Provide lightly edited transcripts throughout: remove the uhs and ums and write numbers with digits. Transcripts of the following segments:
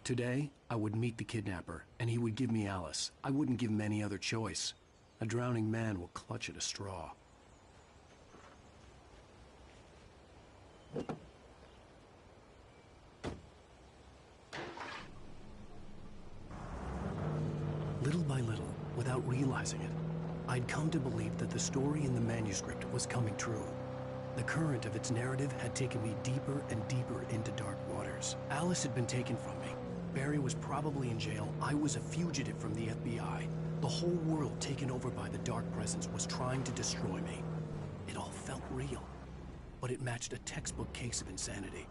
Today, I would meet the kidnapper, and he would give me Alice. I wouldn't give him any other choice. A drowning man will clutch at a straw. Little by little, without realizing it, I'd come to believe that the story in the manuscript was coming true. The current of its narrative had taken me deeper and deeper into dark waters. Alice had been taken from me. Barry was probably in jail. I was a fugitive from the FBI. The whole world taken over by the dark presence was trying to destroy me. It all felt real, but it matched a textbook case of insanity.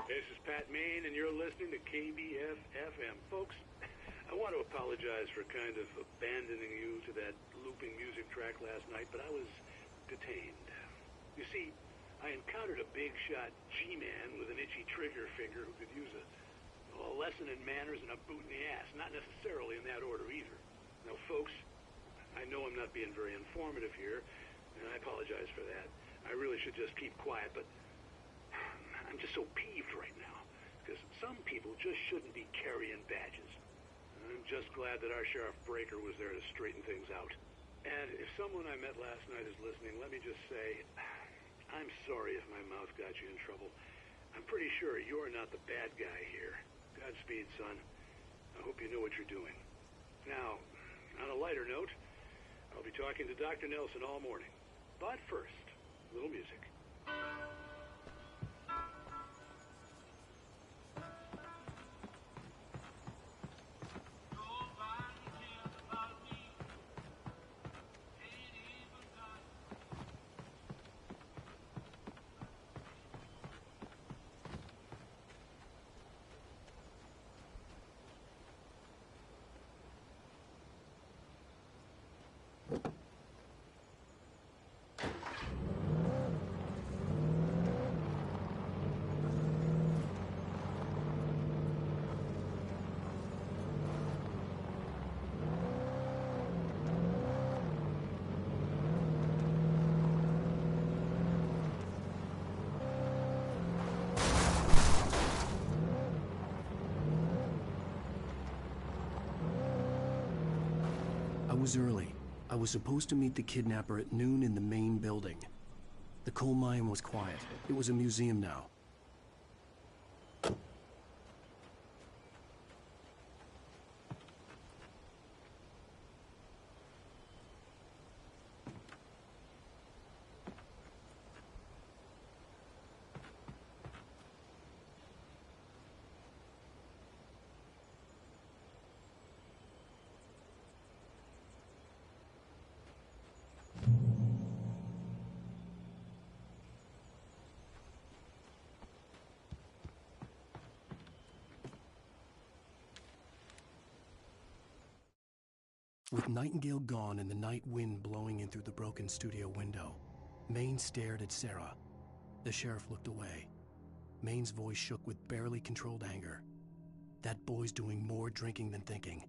This is Pat Main, and you're listening to KBF-FM. Folks, I want to apologize for kind of abandoning you to that looping music track last night, but I was detained. You see, I encountered a big-shot G-man with an itchy trigger finger who could use a lesson in manners and a boot in the ass, not necessarily in that order either. Now, folks, I know I'm not being very informative here, and I apologize for that. I really should just keep quiet, but I'm just so peeved right now, because some people just shouldn't be carrying badges. I'm just glad that our Sheriff Breaker was there to straighten things out. And if someone I met last night is listening, let me just say, I'm sorry if my mouth got you in trouble. I'm pretty sure you're not the bad guy here. Godspeed, son. I hope you know what you're doing. Now, on a lighter note, I'll be talking to Dr. Nelson all morning. But first, a little music. I was early. I was supposed to meet the kidnapper at noon in the main building. The coal mine was quiet. It was a museum now. With Nightingale gone and the night wind blowing in through the broken studio window, Maine stared at Sarah. The sheriff looked away. Maine's voice shook with barely controlled anger. That boy's doing more drinking than thinking.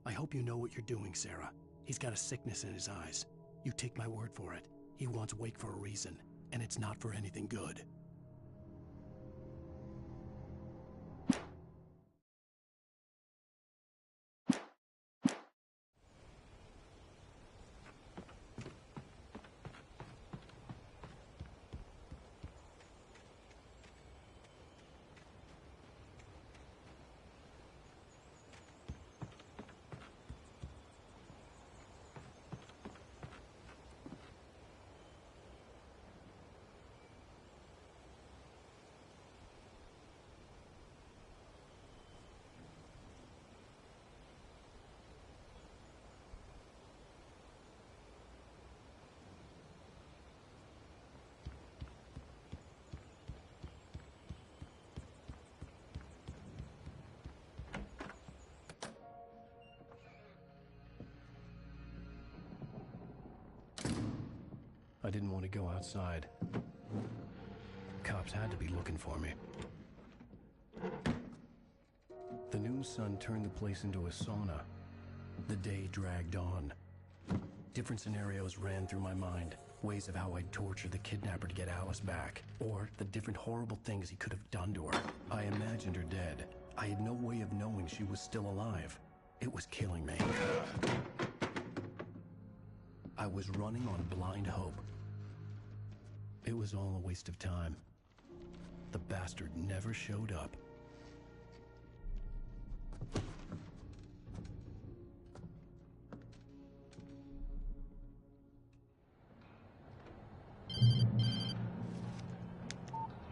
I hope you know what you're doing, Sarah. He's got a sickness in his eyes. You take my word for it. He wants Wake for a reason, and it's not for anything good. I didn't want to go outside. Cops had to be looking for me. The noon sun turned the place into a sauna. The day dragged on. Different scenarios ran through my mind. Ways of how I'd torture the kidnapper to get Alice back. Or the different horrible things he could have done to her. I imagined her dead. I had no way of knowing she was still alive. It was killing me. I was running on blind hope. It was all a waste of time. The bastard never showed up.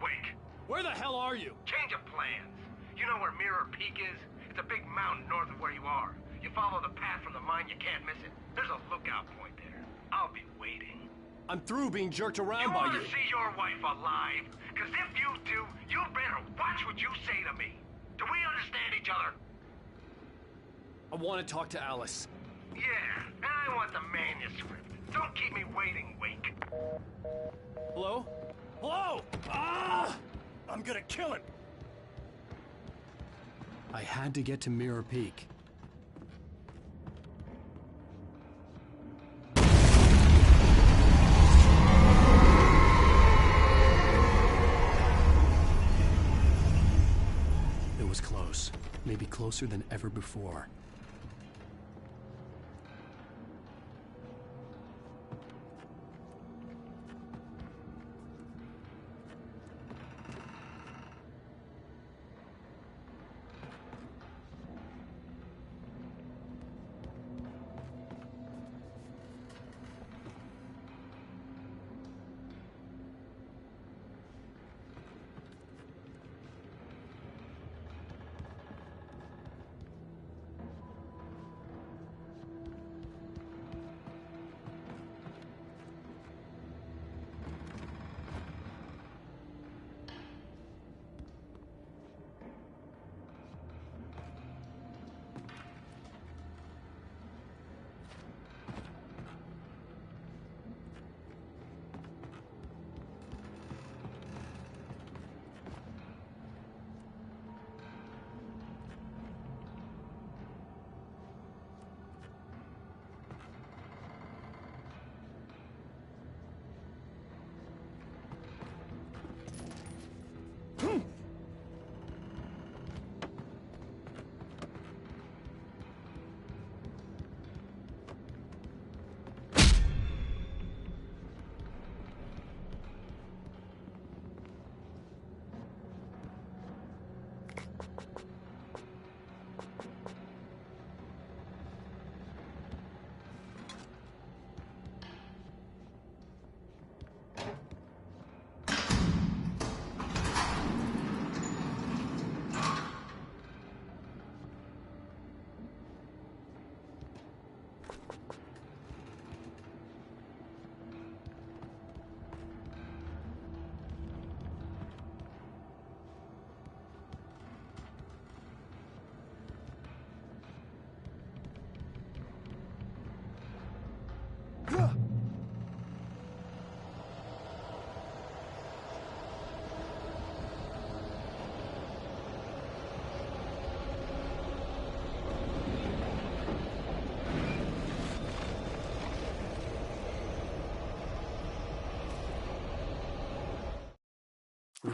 Wake. Where the hell are you? Change of plans. You know where Mirror Peak is? It's a big mountain north of where you are. You follow the path from the mine, you can't miss it. There's a lookout point there. I'll be waiting. I'm through being jerked around by You you. want to see your wife alive? Because if you do, you better watch what you say to me. Do we understand each other? I want to talk to Alice. Yeah, and I want the manuscript. Don't keep me waiting, Wake. Hello? Hello? Ah! I'm gonna kill him. I had to get to Mirror Peak. It was close. Maybe closer than ever before.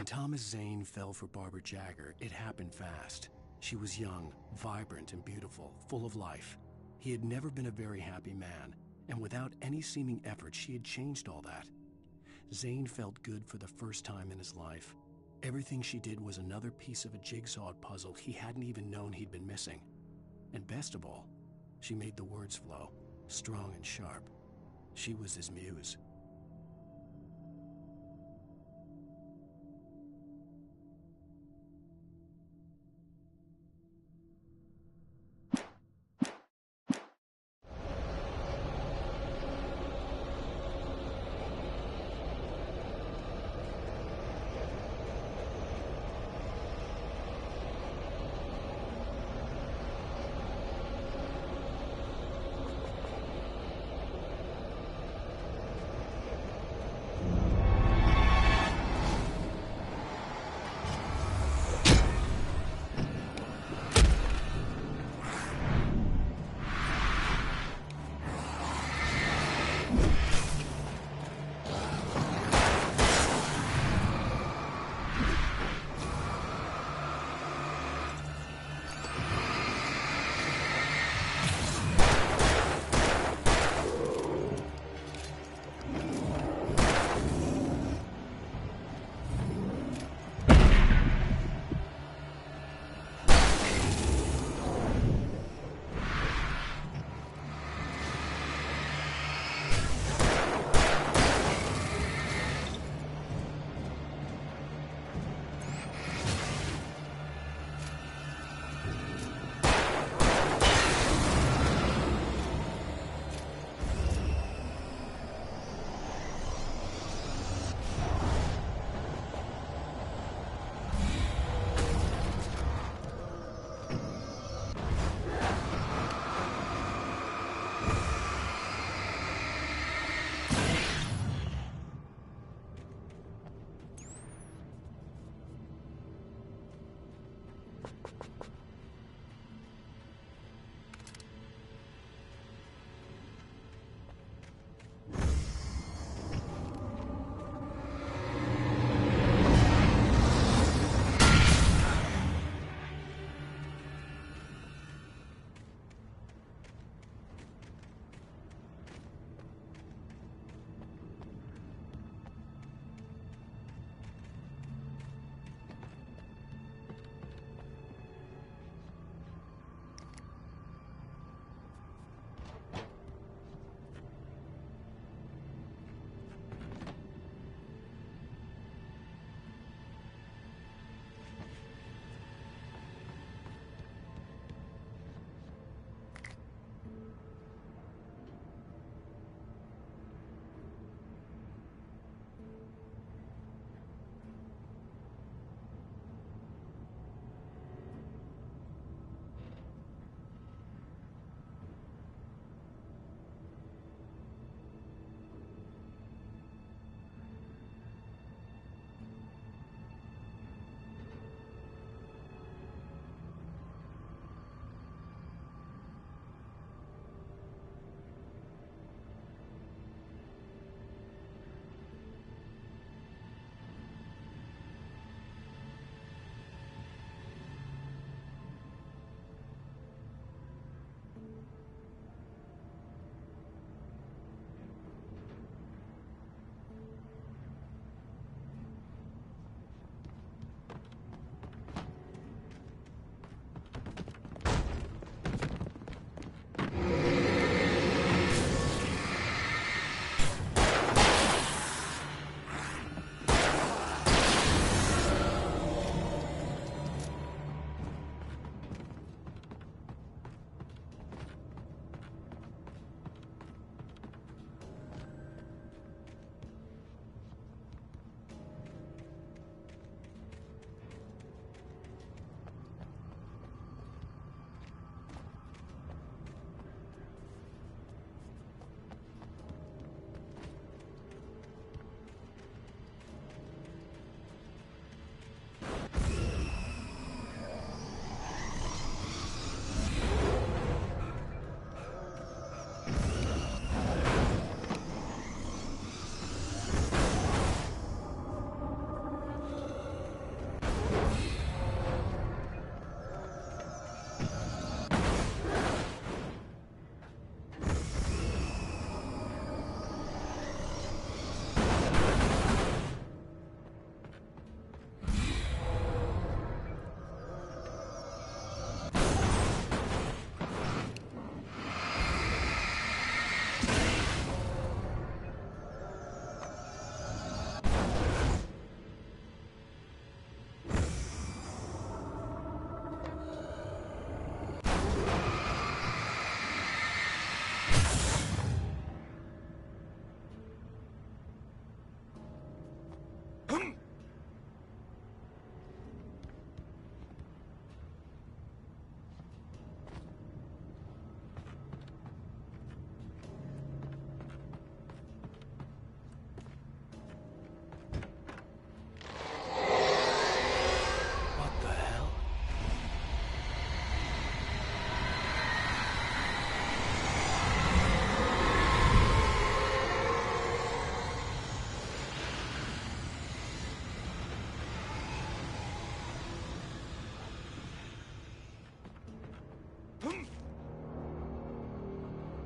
When Thomas Zane fell for Barbara Jagger, it happened fast. She was young, vibrant, and beautiful, full of life. He had never been a very happy man, and without any seeming effort, she had changed all that. Zane felt good for the first time in his life. Everything she did was another piece of a jigsaw puzzle he hadn't even known he'd been missing. And best of all, she made the words flow, strong and sharp. She was his muse.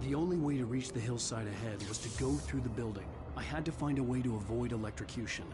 The only way to reach the hillside ahead was to go through the building. I had to find a way to avoid electrocution.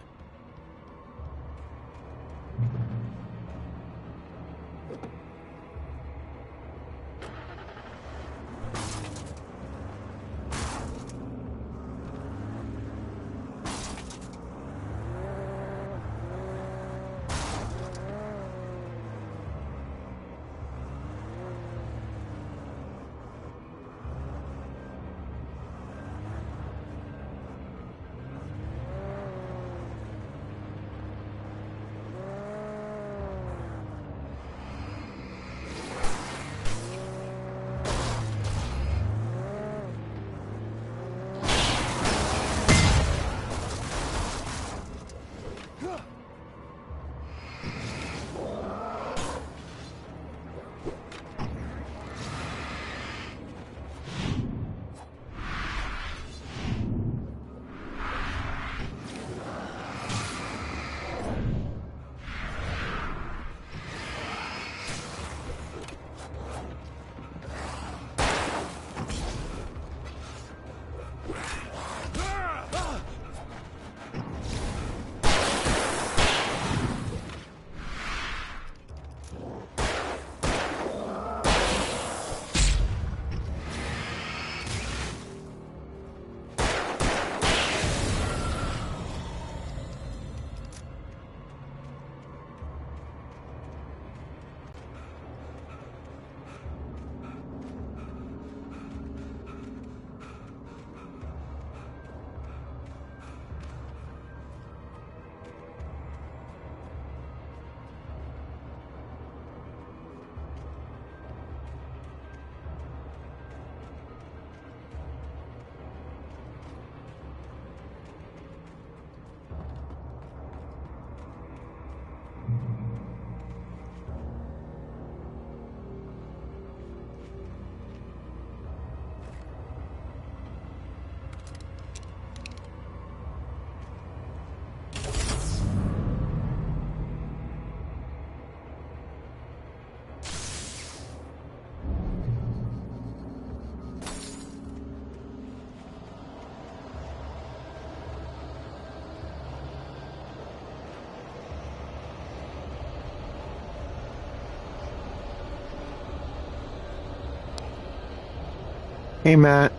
Hey, Matt.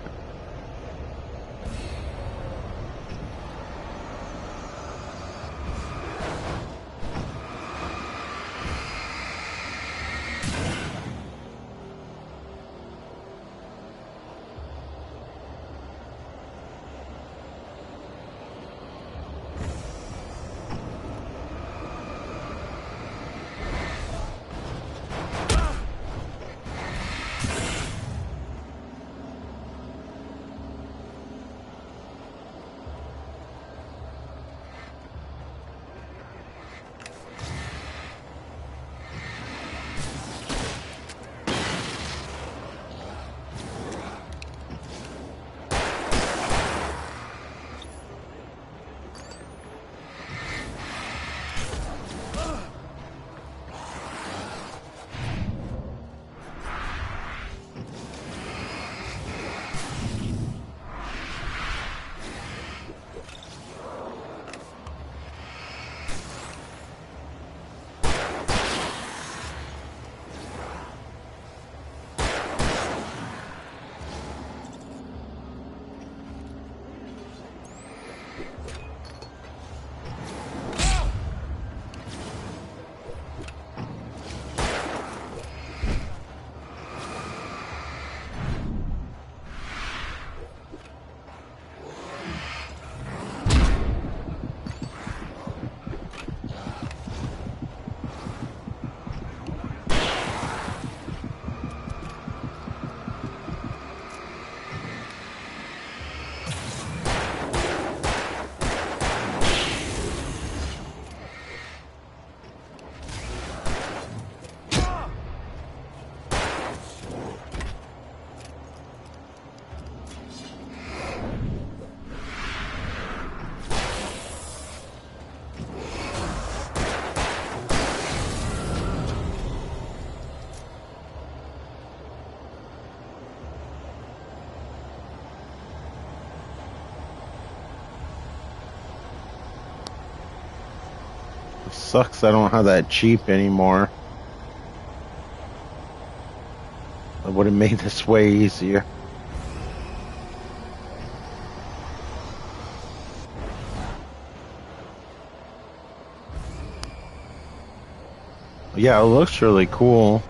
sucks I don't have that cheap anymore. I would have made this way easier. Yeah, it looks really cool.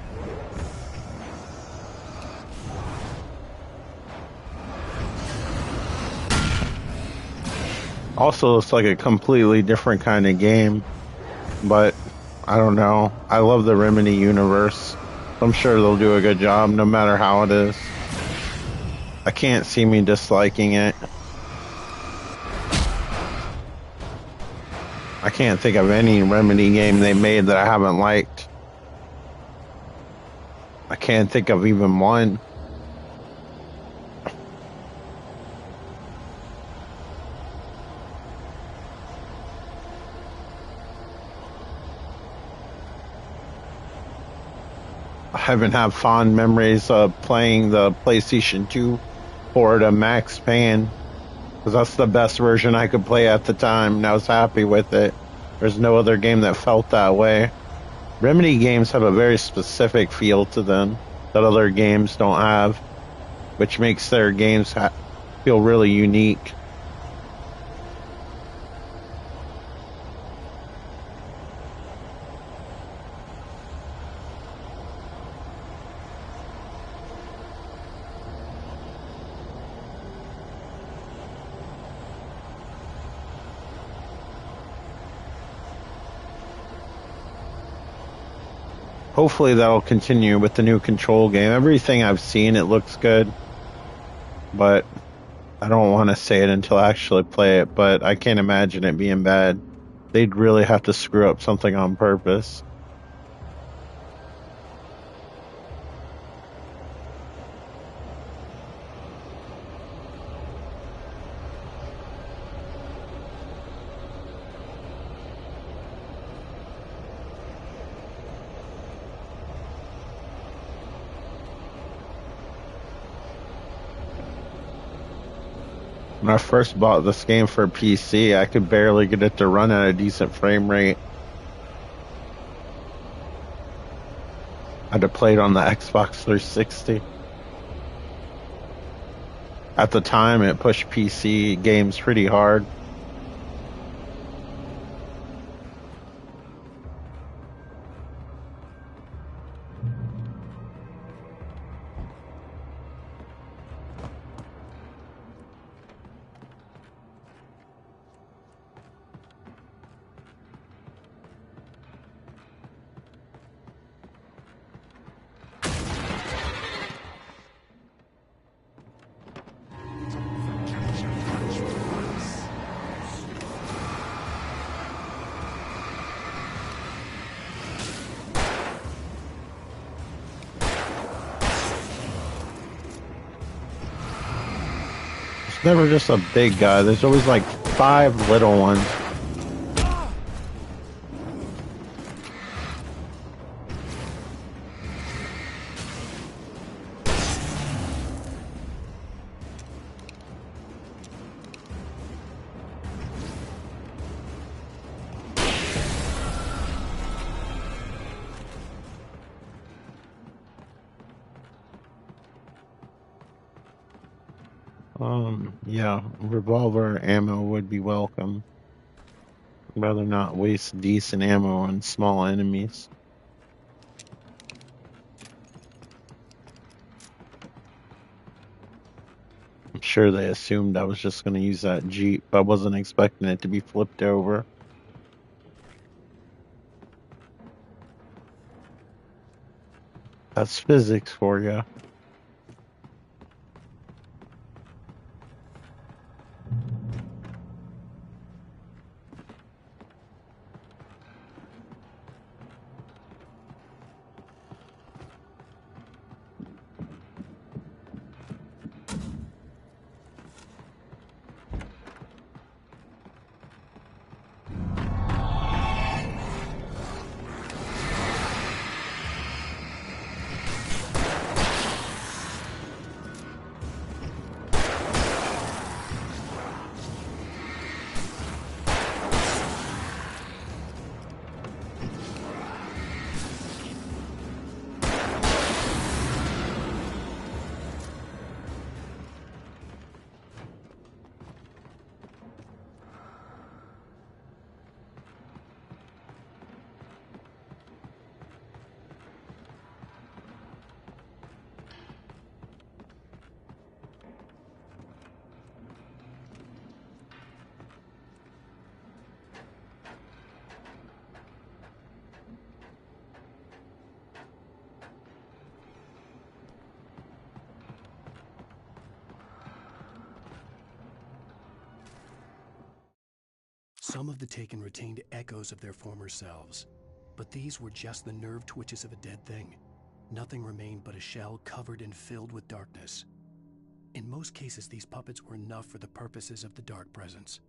Also, it's like a completely different kind of game, but I don't know. I love the Remedy universe. I'm sure they'll do a good job no matter how it is. I can't see me disliking it. I can't think of any Remedy game they made that I haven't liked. I can't think of even one. I haven't had fond memories of playing the PlayStation 2 port of Max Payne, because that's the best version I could play at the time, and I was happy with it. There's no other game that felt that way. Remedy games have a very specific feel to them that other games don't have, which makes their games feel really unique. Hopefully that'll continue with the new Control game. Everything I've seen, it looks good. But I don't want to say it until I actually play it, but I can't imagine it being bad. They'd really have to screw up something on purpose. When I first bought this game for PC, I could barely get it to run at a decent frame rate. I had to play it on the Xbox 360. At the time, it pushed PC games pretty hard. Never just a big guy. There's always like 5 little ones. Yeah, revolver ammo would be welcome. I'd rather not waste decent ammo on small enemies. I'm sure they assumed I was just going to use that Jeep. I wasn't expecting it to be flipped over. That's physics for you. Some of the Taken retained echoes of their former selves, but these were just the nerve twitches of a dead thing. Nothing remained but a shell covered and filled with darkness. In most cases, these puppets were enough for the purposes of the Dark Presence.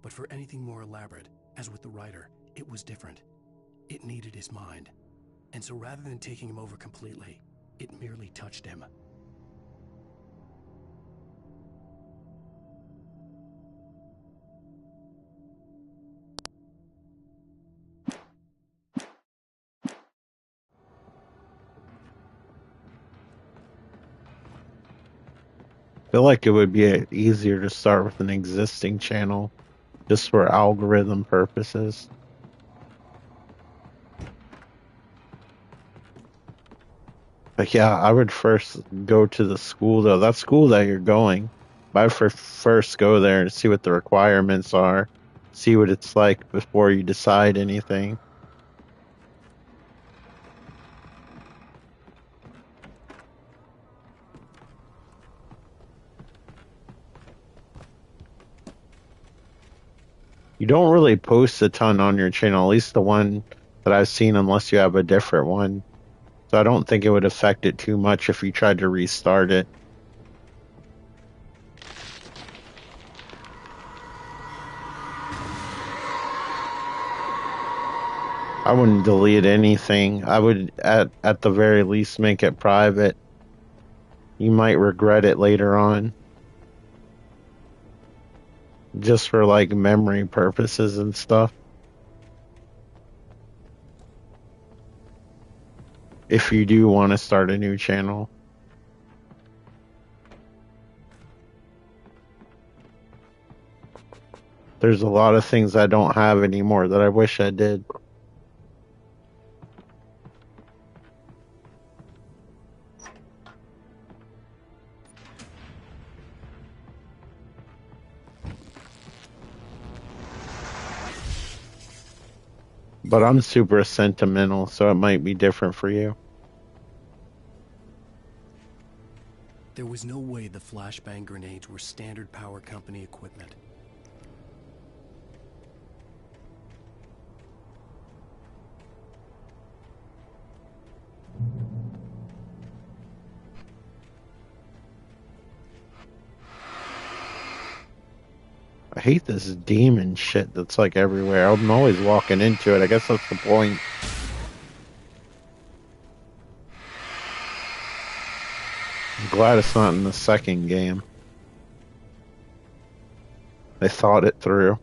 But for anything more elaborate, as with the writer, it was different. It needed his mind. And so rather than taking him over completely, it merely touched him. I feel like it would be easier to start with an existing channel, just for algorithm purposes. But yeah, I would first go to the school, though. That school that you're going, I would first go there and see what the requirements are, see what it's like before you decide anything. You don't really post a ton on your channel, at least the one that I've seen, unless you have a different one. So I don't think it would affect it too much if you tried to restart it. I wouldn't delete anything. I would, at the very least, make it private. You might regret it later on. Just for, like, memory purposes and stuff. If you do want to start a new channel. There's a lot of things I don't have anymore that I wish I did. But I'm super sentimental, so it might be different for you. There was no way the flashbang grenades were standard power company equipment. I hate this demon shit that's like everywhere. I'm always walking into it. I guess that's the point. I'm glad it's not in the second game. They thought it through.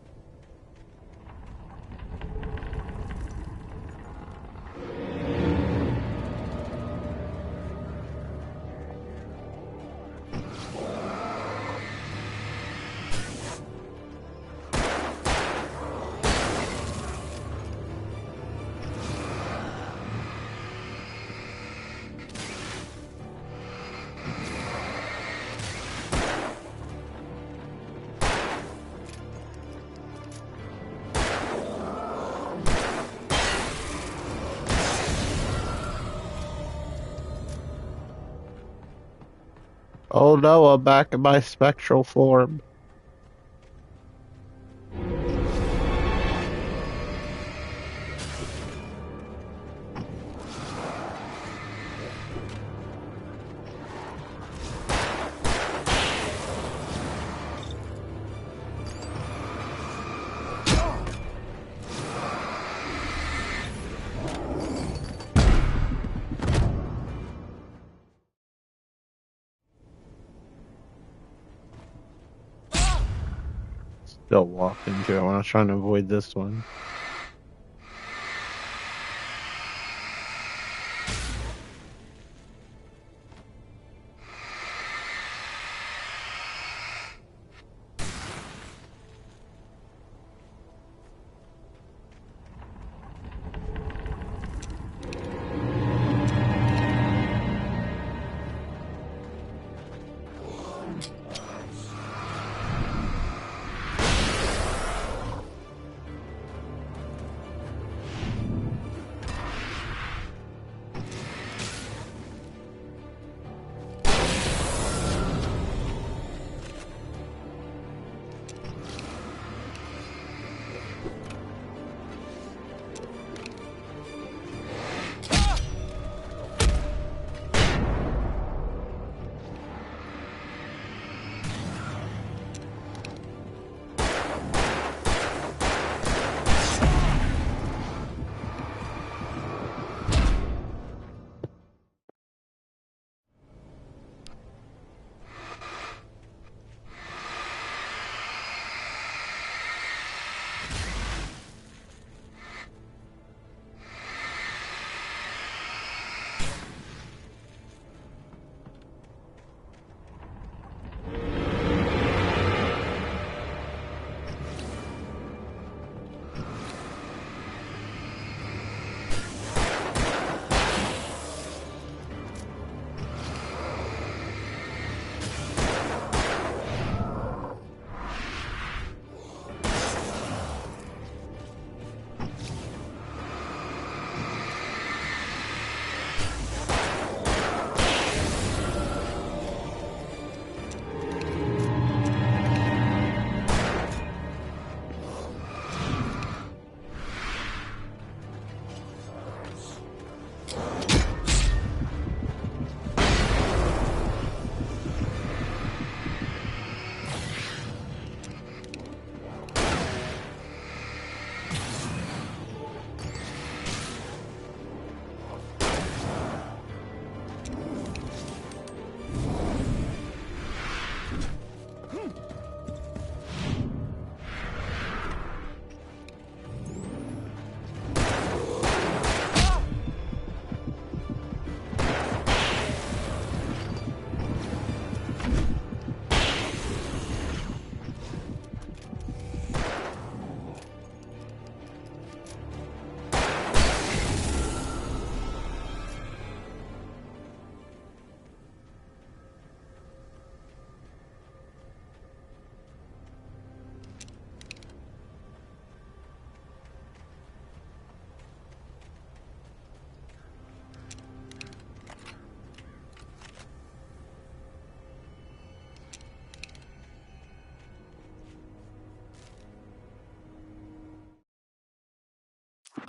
Oh no, I'm back in my spectral form. Still walked into it when I was trying to avoid this one.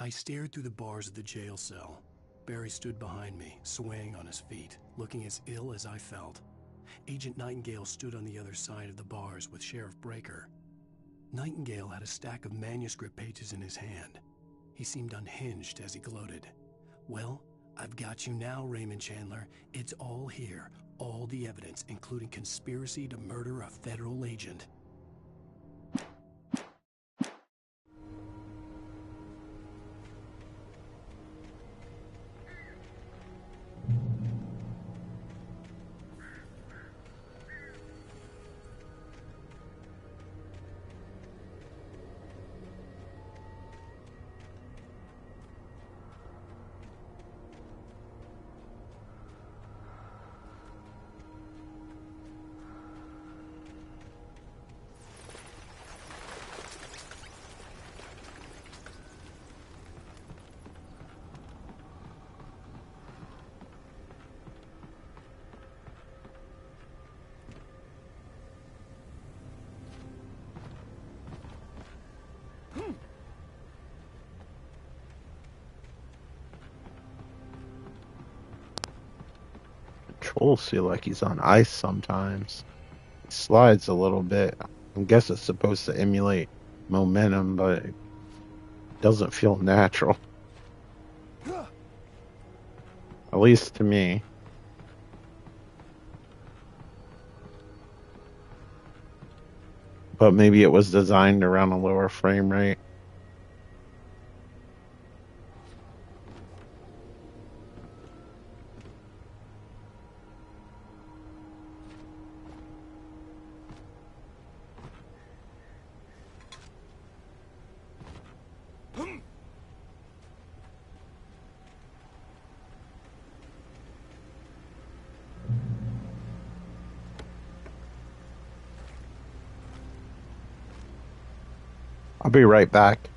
I stared through the bars of the jail cell. Barry stood behind me, swaying on his feet, looking as ill as I felt. Agent Nightingale stood on the other side of the bars with Sheriff Breaker. Nightingale had a stack of manuscript pages in his hand. He seemed unhinged as he gloated. Well, I've got you now, Raymond Chandler. It's all here. All the evidence, including conspiracy to murder a federal agent. Controls feel like he's on ice sometimes. He slides a little bit. I guess it's supposed to emulate momentum, but it doesn't feel natural. At least to me. But maybe it was designed around a lower frame rate. I'll be right back.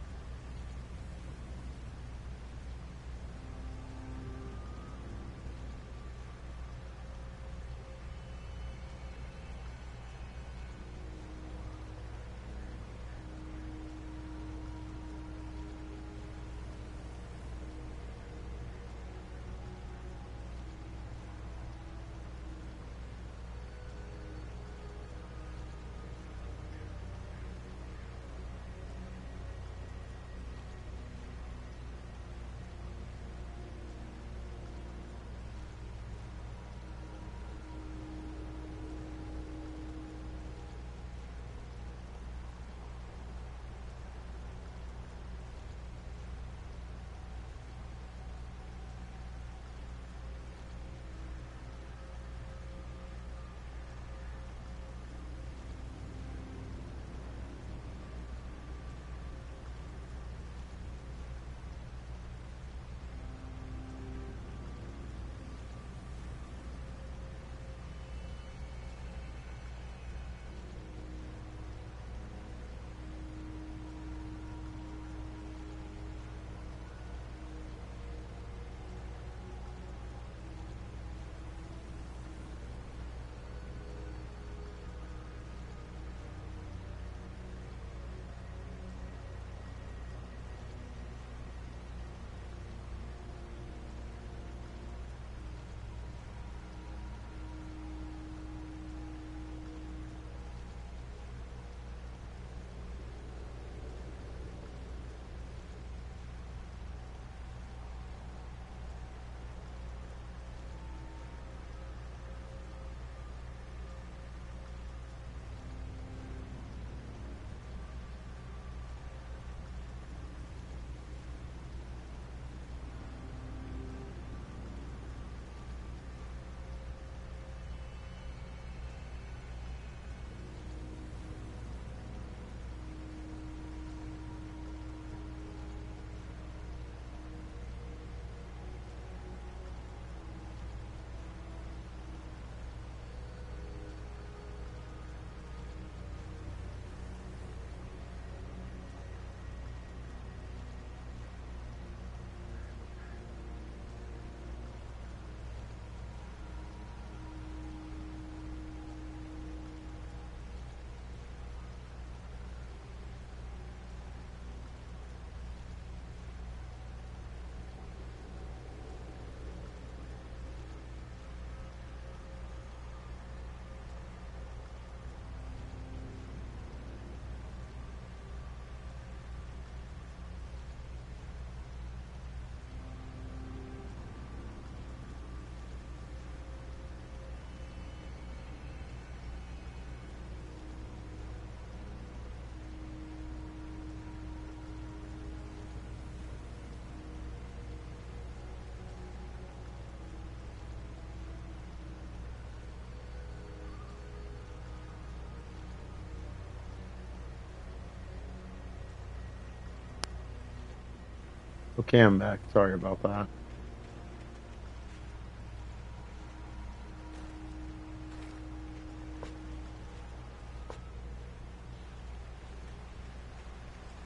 Okay, I'm back. Sorry about that.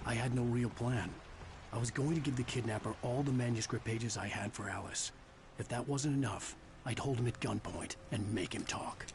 I had no real plan. I was going to give the kidnapper all the manuscript pages I had for Alice. If that wasn't enough, I'd hold him at gunpoint and make him talk.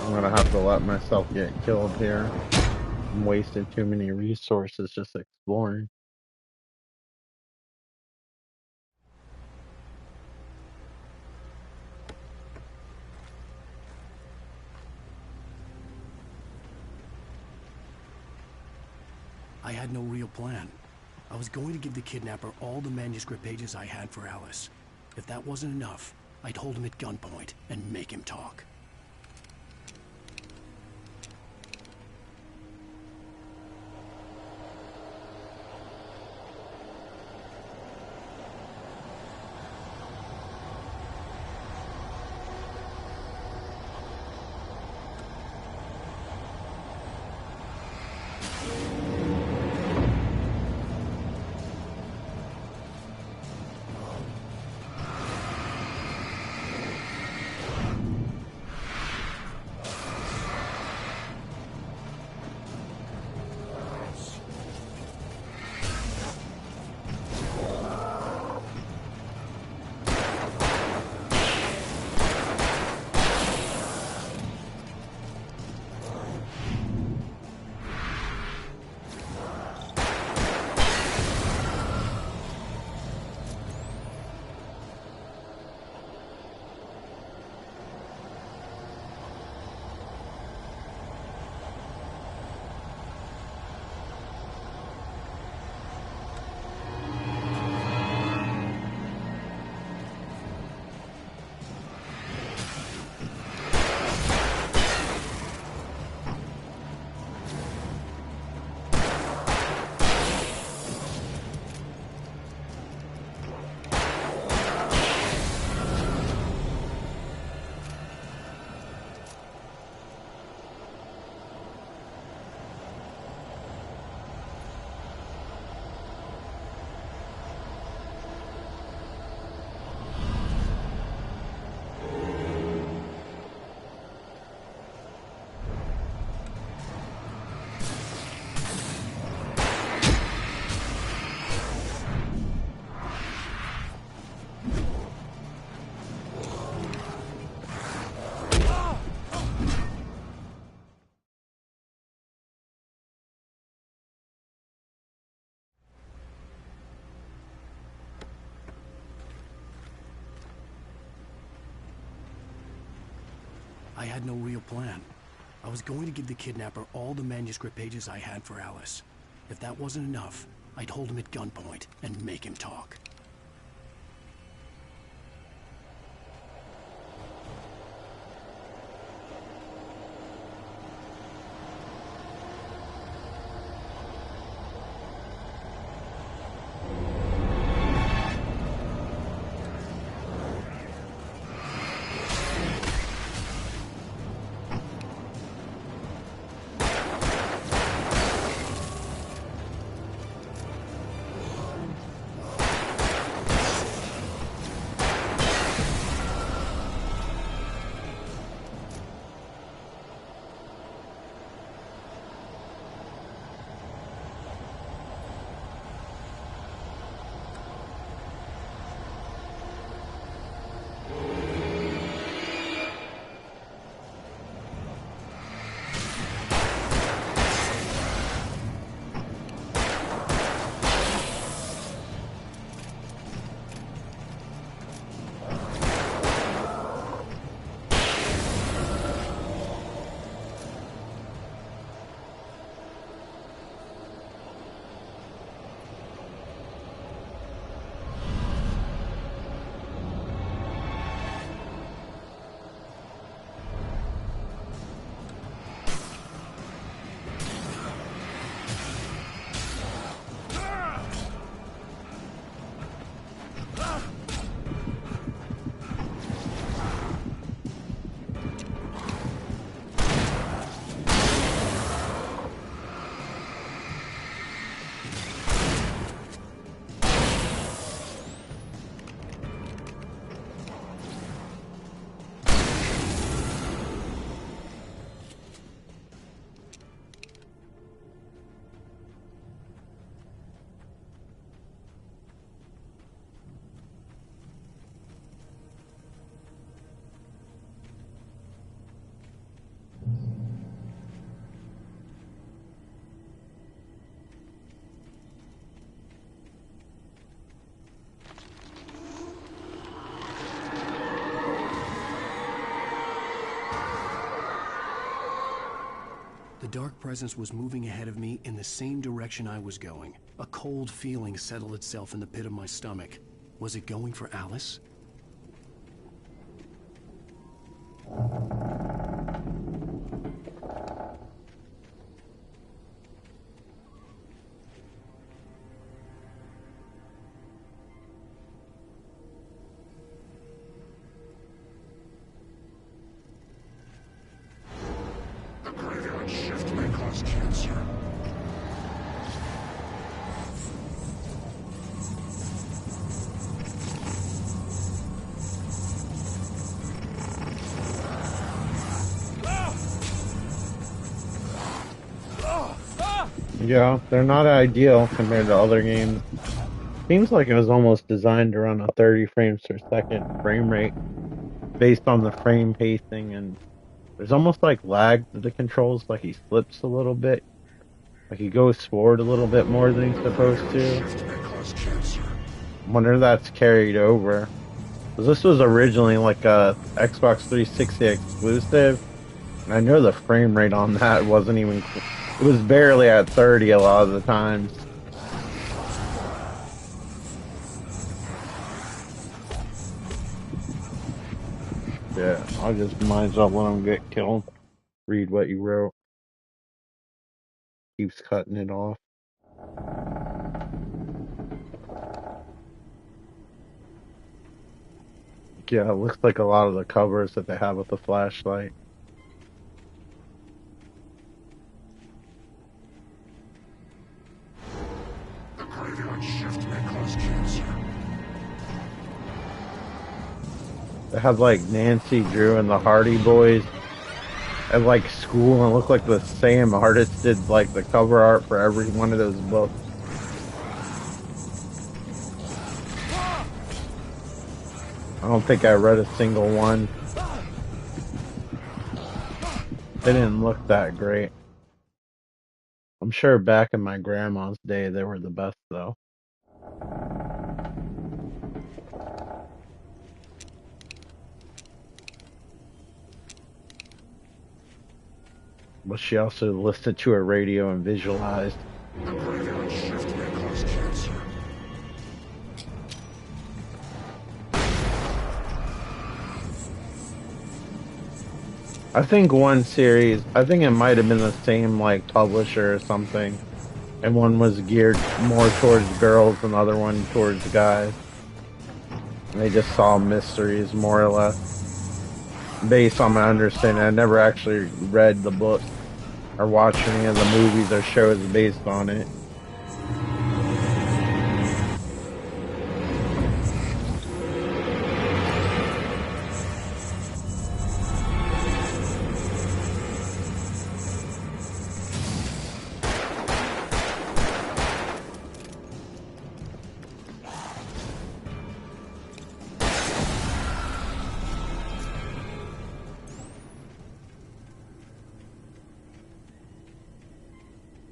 I'm gonna have to let myself get killed here. I'm wasting too many resources just exploring. I had no real plan. I was going to give the kidnapper all the manuscript pages I had for Alice. If that wasn't enough, I'd hold him at gunpoint and make him talk. I had no real plan. I was going to give the kidnapper all the manuscript pages I had for Alice. If that wasn't enough, I'd hold him at gunpoint and make him talk. The dark presence was moving ahead of me in the same direction I was going. A cold feeling settled itself in the pit of my stomach. Was it going for Alice? Yeah, they're not ideal compared to other games. Seems like it was almost designed to run a 30 frames per second frame rate based on the frame pacing, and there's almost like lag to the controls, like he slips a little bit. Like he goes forward a little bit more than he's supposed to. Wonder if that's carried over. Because this was originally like a Xbox 360 exclusive. And I know the frame rate on that wasn't even... It was barely at 30 a lot of the times. Yeah, I just might as well let him get killed. Read what you wrote. Keeps cutting it off. Yeah, it looks like a lot of the covers that they have with the flashlight. The graveyard shift may cause cancer. They have like Nancy Drew and the Hardy Boys at like school, and it looked like the same artist did like the cover art for every one of those books. I don't think I read a single one. They didn't look that great. I'm sure back in my grandma's day they were the best though. But she also listened to her radio and visualized. The graveyard shift may cause I think one series, I think it might have been the same like publisher or something, and one was geared more towards girls and the other one towards guys. And they just saw mysteries more or less, based on my understanding. I never actually read the book or watched any of the movies or shows based on it.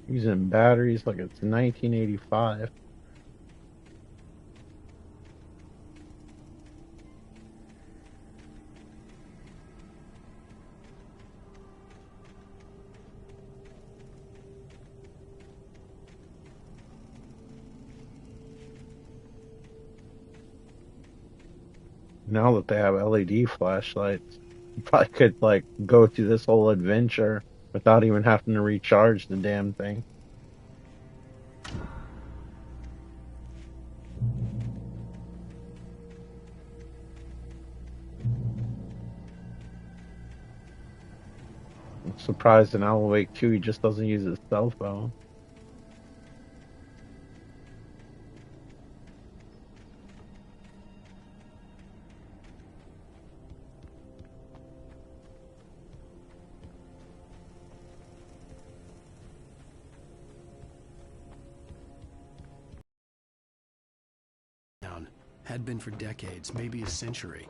Using batteries like it's 1985. Now that they have LED flashlights, you probably could like go through this whole adventure without even having to recharge the damn thing. I'm surprised in Alan Wake 2 he just doesn't use his cell phone. Had been for decades, maybe a century.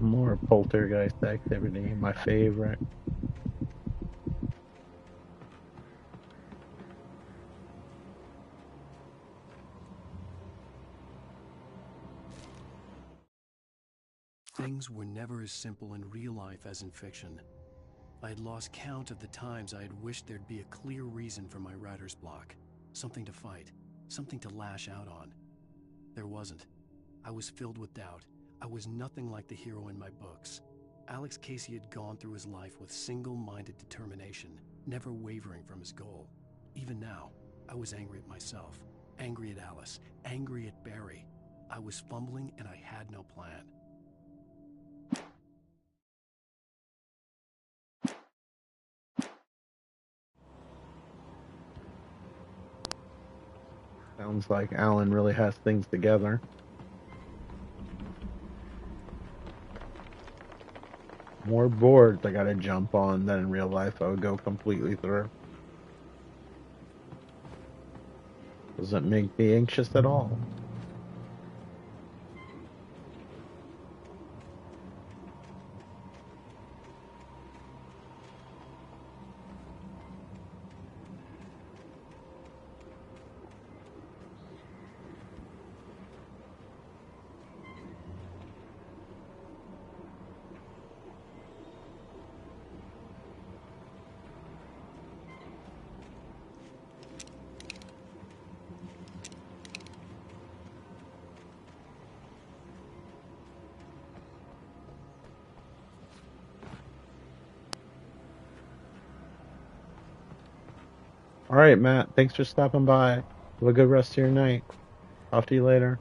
More poltergeist activity, my favorite. Things were never as simple in real life as in fiction. I had lost count of the times I had wished there'd be a clear reason for my writer's block. Something to fight, something to lash out on. There wasn't. I was filled with doubt. I was nothing like the hero in my books. Alex Casey had gone through his life with single-minded determination, never wavering from his goal. Even now, I was angry at myself, angry at Alice, angry at Barry. I was fumbling and I had no plan. Sounds like Alan really has things together. More boards I gotta jump on than in real life I would go completely through. Doesn't make me anxious at all. All right, Matt. Thanks for stopping by. Have a good rest of your night. Talk to you later.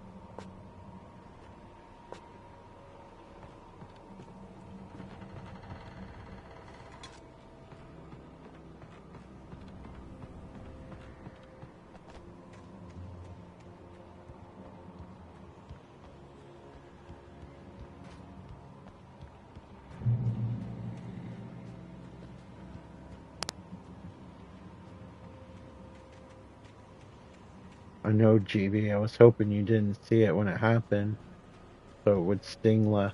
I know, GB. I was hoping you didn't see it when it happened, so it would sting less.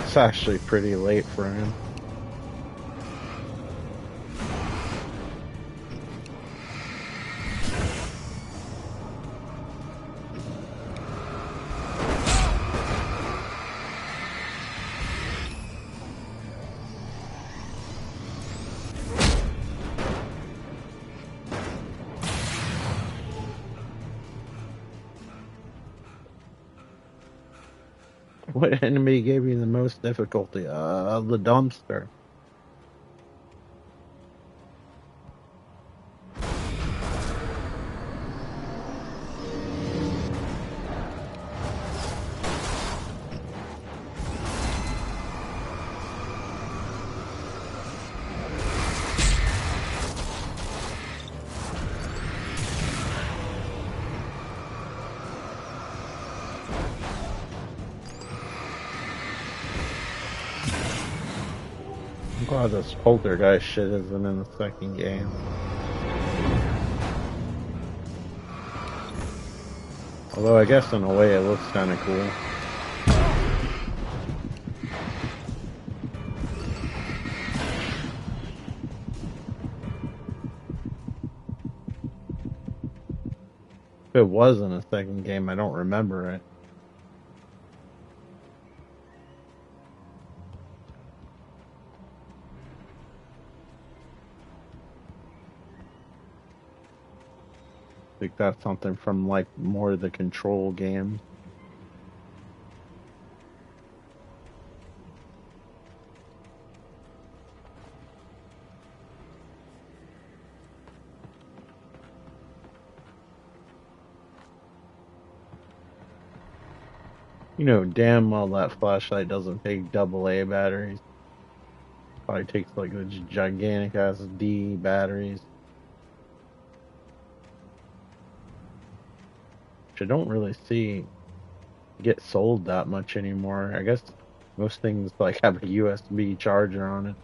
It's actually pretty late for him. What enemy gave you the most difficulty? The dumpster. I'm glad this poltergeist shit isn't in the second game. Although I guess in a way it looks kind of cool. If it was in a second game, I don't remember it. I think that's something from like more of the Control games. You know damn well that flashlight doesn't take AA batteries. Probably takes like the gigantic ass D batteries. Which I don't really see get sold that much anymore. I guess most things like have a USB charger on it.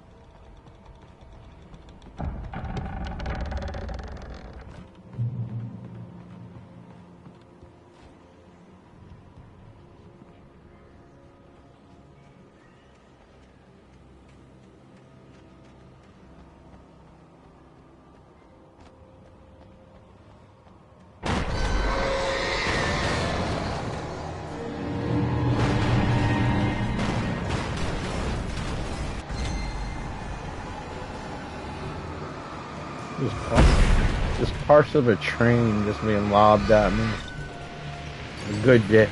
Just parts of a train just being lobbed at me. Good days.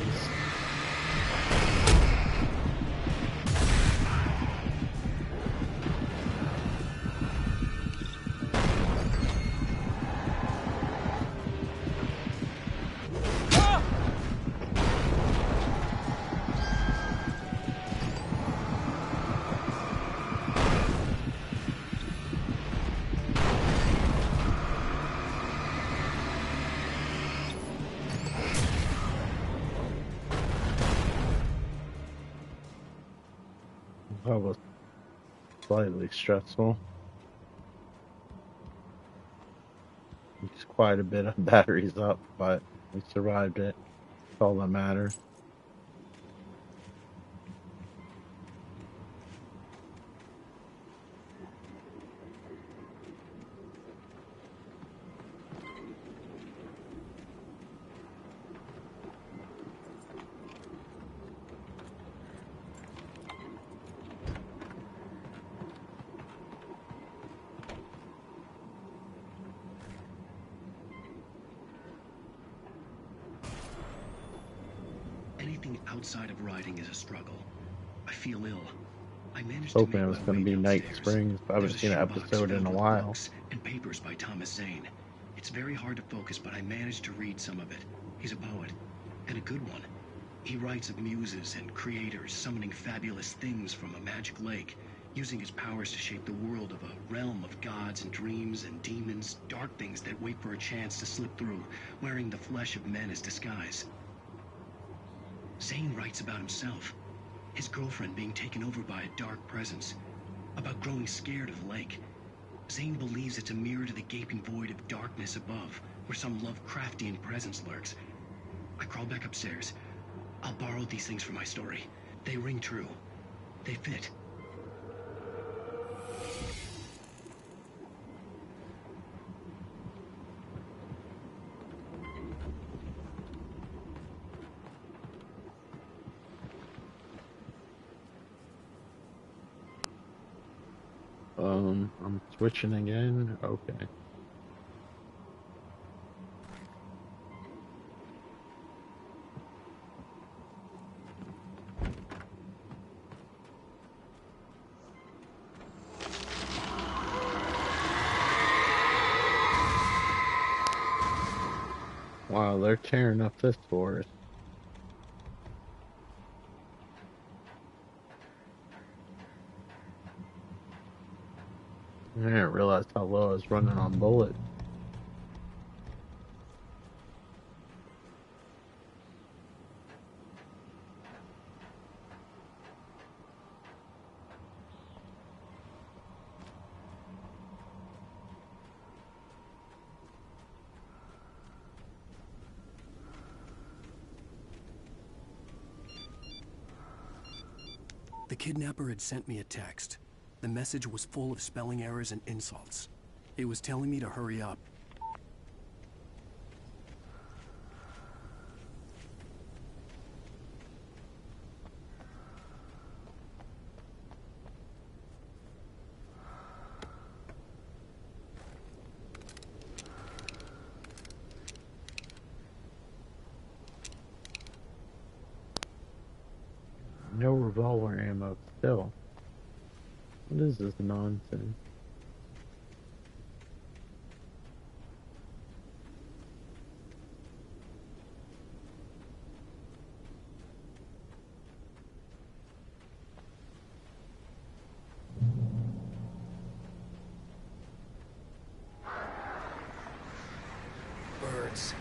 That was slightly stressful. It's quite a bit of batteries up, but we survived it. That's all that matters. Anything outside of riding is a struggle. I feel ill. I managed Hoping to it make was my going to way be Night downstairs. Springs. I haven't There's a seen an shoebox episode in filled a with while. books and papers by Thomas Zane. It's very hard to focus, but I managed to read some of it. He's a poet, and a good one. He writes of muses and creators summoning fabulous things from a magic lake, using his powers to shape the world of a realm of gods and dreams and demons, dark things that wait for a chance to slip through, wearing the flesh of men as disguise. Zane writes about himself, his girlfriend being taken over by a dark presence, about growing scared of the lake. Zane believes it's a mirror to the gaping void of darkness above, where some Lovecraftian presence lurks. I crawl back upstairs. I'll borrow these things for my story. They ring true. They fit. I'm switching again. Okay. Wow, they're tearing up this forest. I didn't realize how low I was running on bullets. The kidnapper had sent me a text. The message was full of spelling errors and insults. It was telling me to hurry up. No revolver ammo still. What is this nonsense? Birds.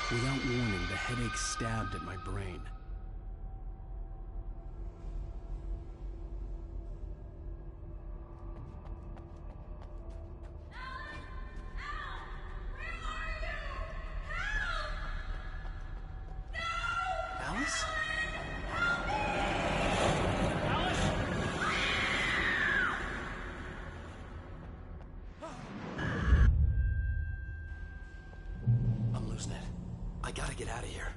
Without warning, the headache stabbed at my brain. Alice? I'm losing it. I gotta get out of here.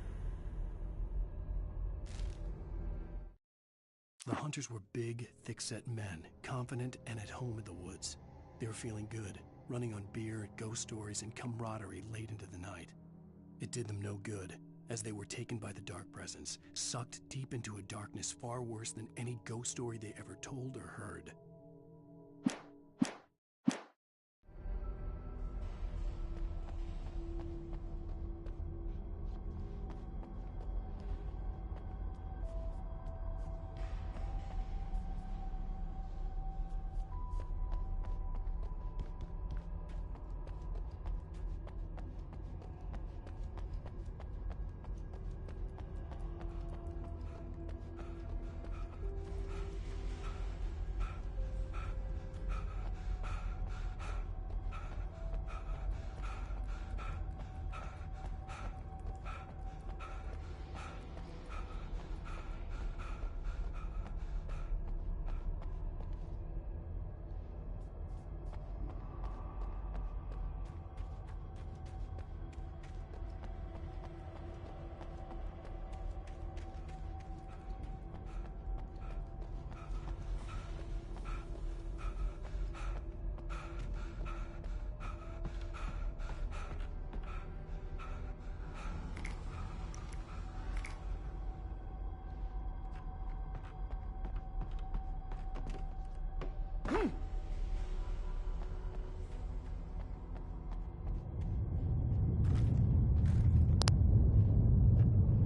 The hunters were big, thick-set men, confident and at home in the woods. They were feeling good, running on beer, ghost stories, and camaraderie late into the night. It did them no good, as they were taken by the dark presence, sucked deep into a darkness far worse than any ghost story they ever told or heard.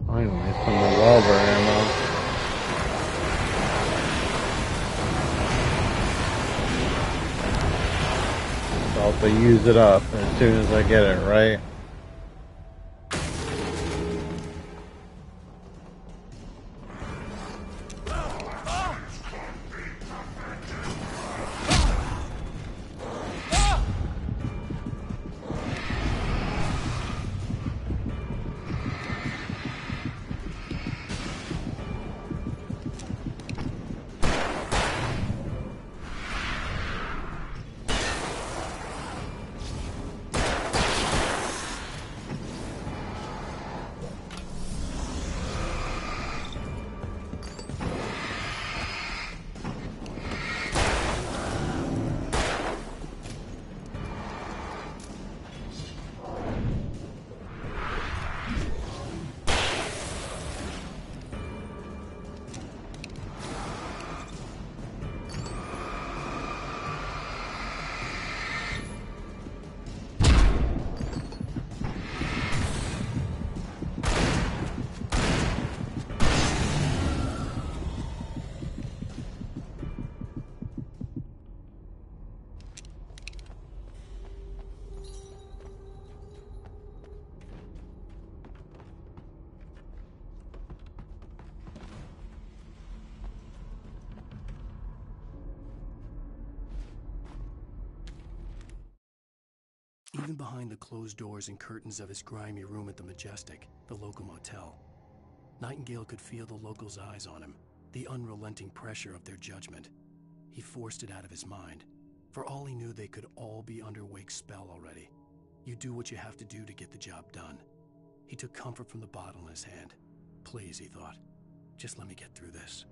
Finally, some revolver ammo. So I'll have to use it up as soon as I get it, right? Even behind the closed doors and curtains of his grimy room at the Majestic, the local motel, Nightingale could feel the locals' eyes on him, the unrelenting pressure of their judgment. He forced it out of his mind. For all he knew, they could all be under Wake's spell already. You do what you have to do to get the job done. He took comfort from the bottle in his hand. Please, he thought, just let me get through this.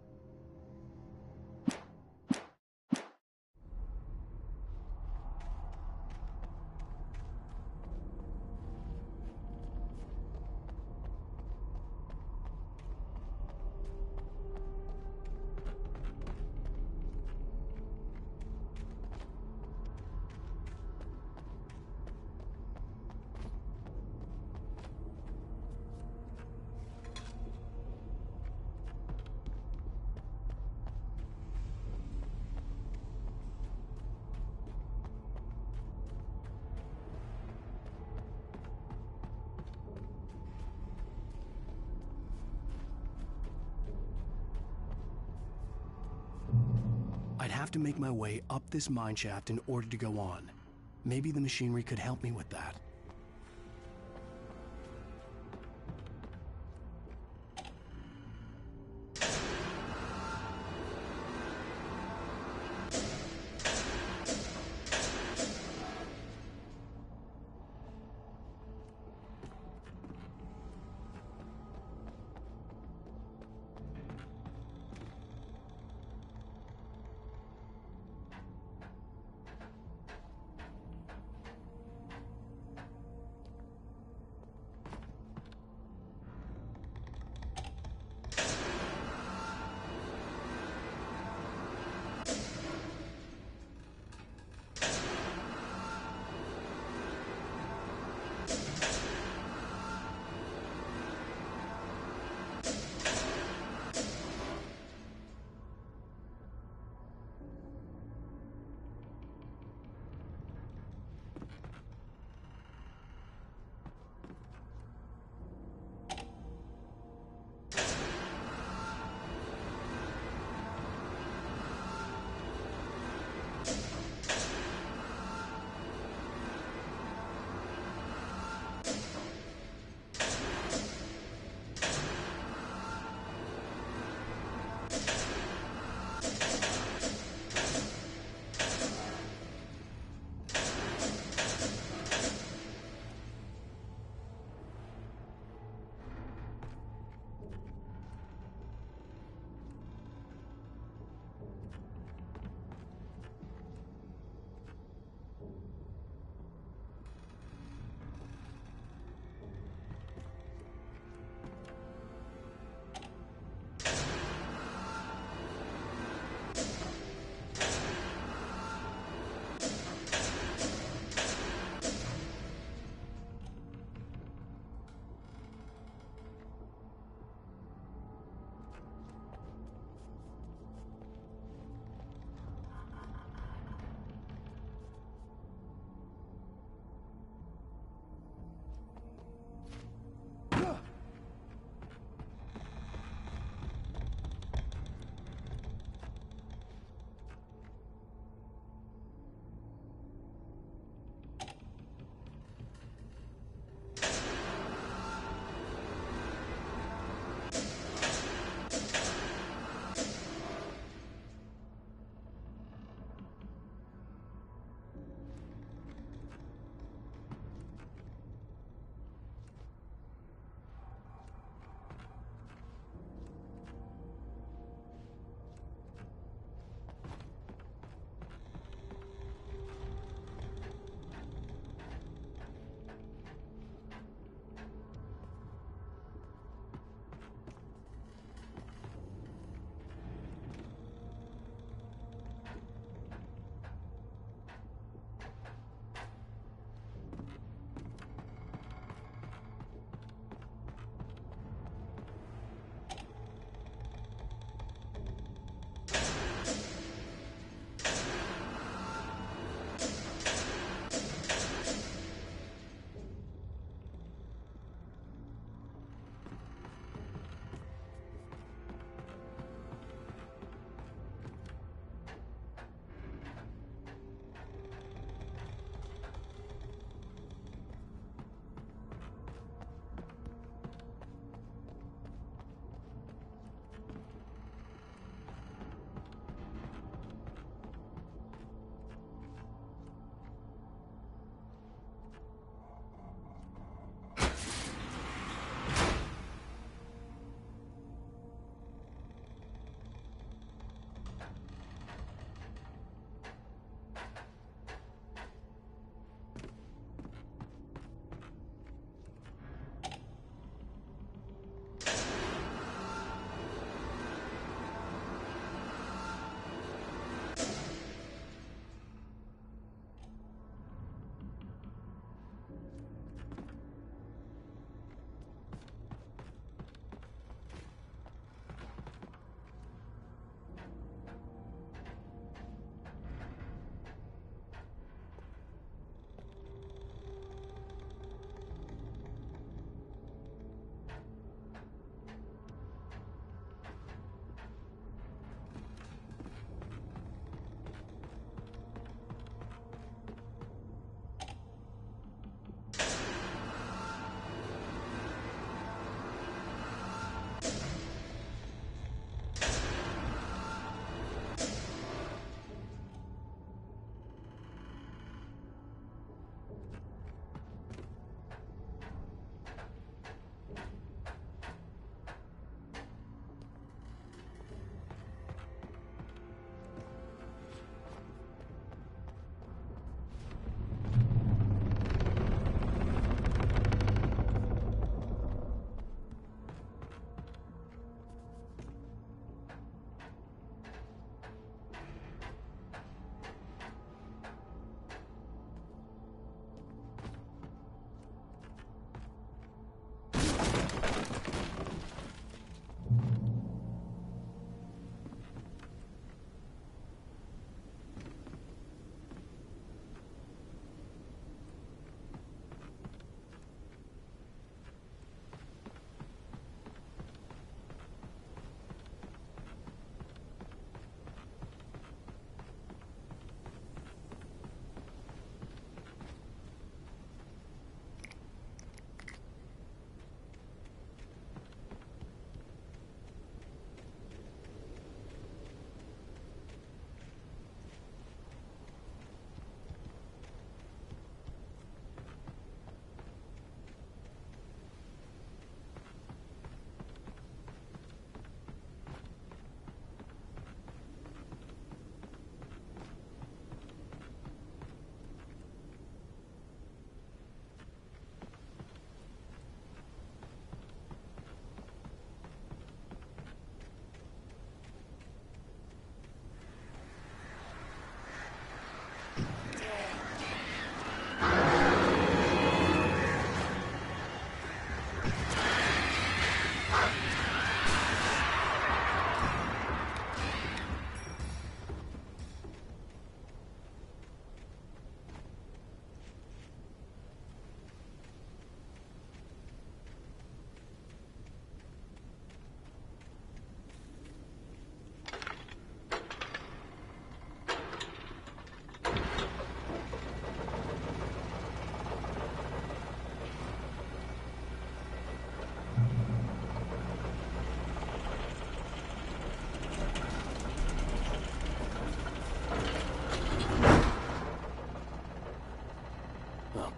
I'd have to make my way up this mine shaft in order to go on. Maybe the machinery could help me with that.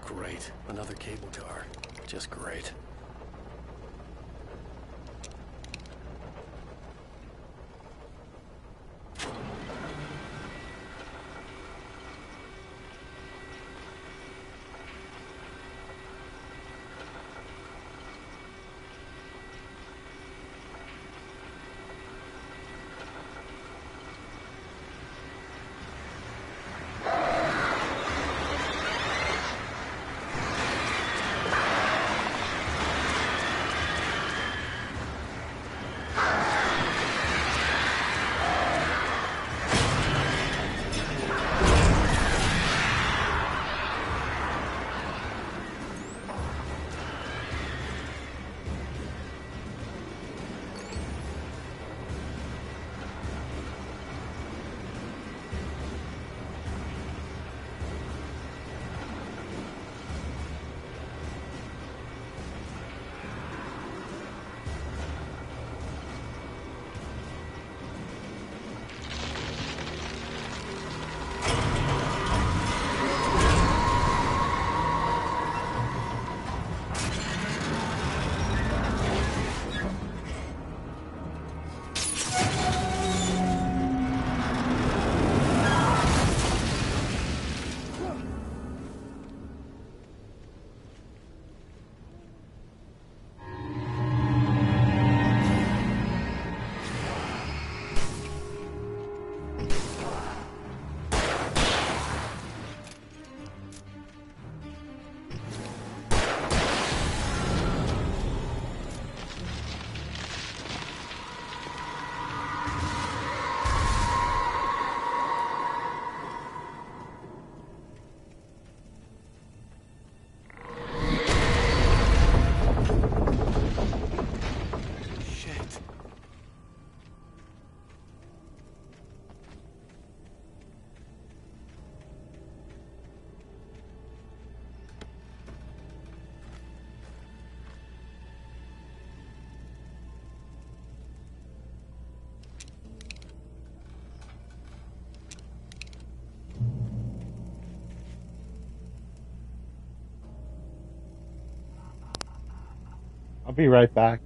Great. Another cable car. Just great. I'll be right back.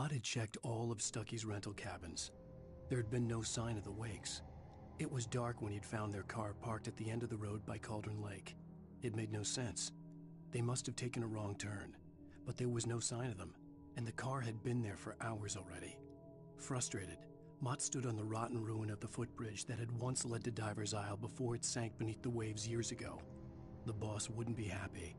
Mott had checked all of Stucky's rental cabins. There had been no sign of the Wakes. It was dark when he'd found their car parked at the end of the road by Cauldron Lake. It made no sense. They must have taken a wrong turn, but there was no sign of them, and the car had been there for hours already. Frustrated, Mott stood on the rotten ruin of the footbridge that had once led to Diver's Isle before it sank beneath the waves years ago. The boss wouldn't be happy.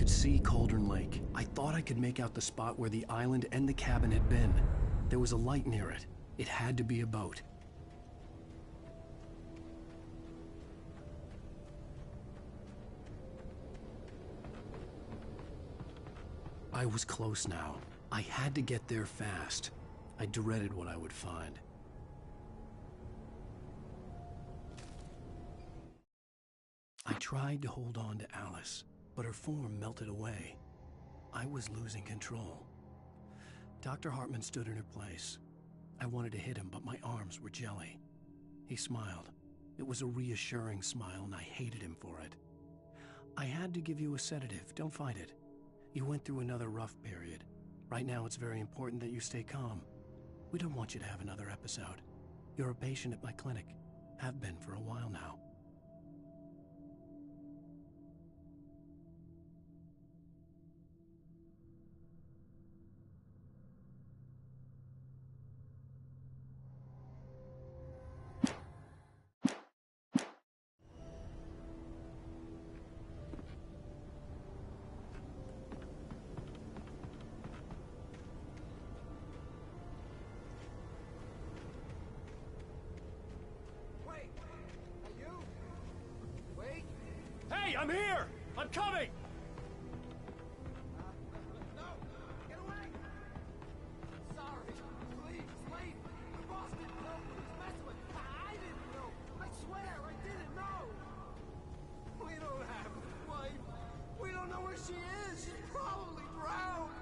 could see Cauldron Lake. I thought I could make out the spot where the island and the cabin had been. There was a light near it. It had to be a boat. I was close now. I had to get there fast. I dreaded what I would find. I tried to hold on to Alice, but her form melted away. I was losing control. Dr. Hartman stood in her place. I wanted to hit him, but my arms were jelly. He smiled. It was a reassuring smile, and I hated him for it. I had to give you a sedative. Don't fight it. You went through another rough period. Right now, it's very important that you stay calm. We don't want you to have another episode. You're a patient at my clinic. Have been for a while now. Hey, I'm here! I'm coming! No! Get away! Sorry. Please, leave. The boss didn't know who he was messing with. I didn't know. I swear, I didn't know. We don't have his wife. We don't know where she is. She's probably drowned.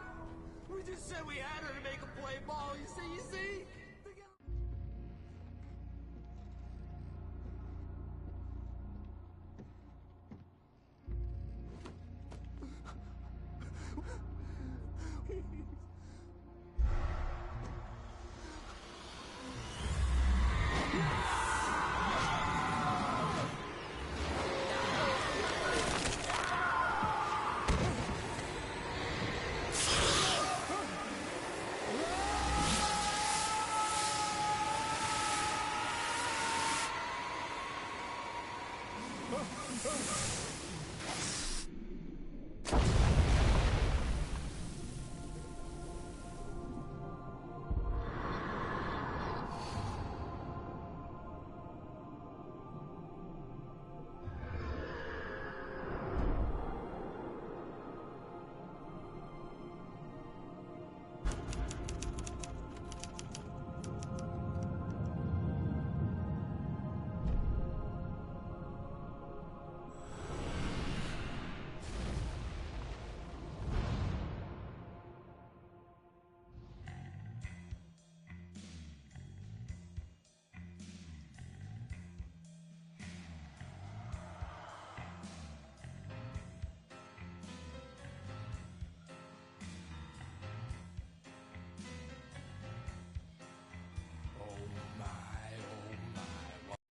We just said we had her to make a play ball. You see?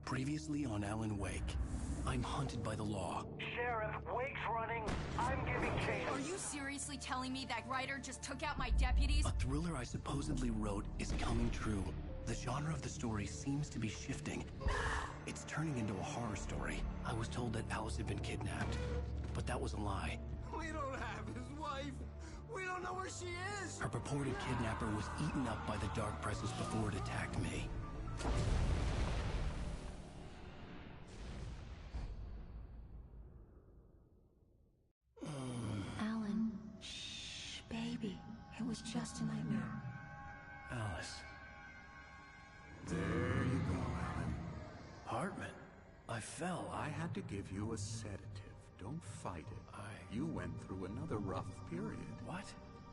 Previously on Alan Wake, I'm hunted by the law. Sheriff, Wake's running. I'm giving chase. Are you seriously telling me that writer just took out my deputies? A thriller I supposedly wrote is coming true. The genre of the story seems to be shifting. It's turning into a horror story. I was told that Alice had been kidnapped, but that was a lie. We don't have his wife. We don't know where she is. Her purported kidnapper was eaten up by the dark presence before it attacked me. Alan, shh, baby. It was just a nightmare. Alice. There you go, Alan. Hartman. I fell. I had to give you a sedative. Don't fight it. You went through another rough period. What?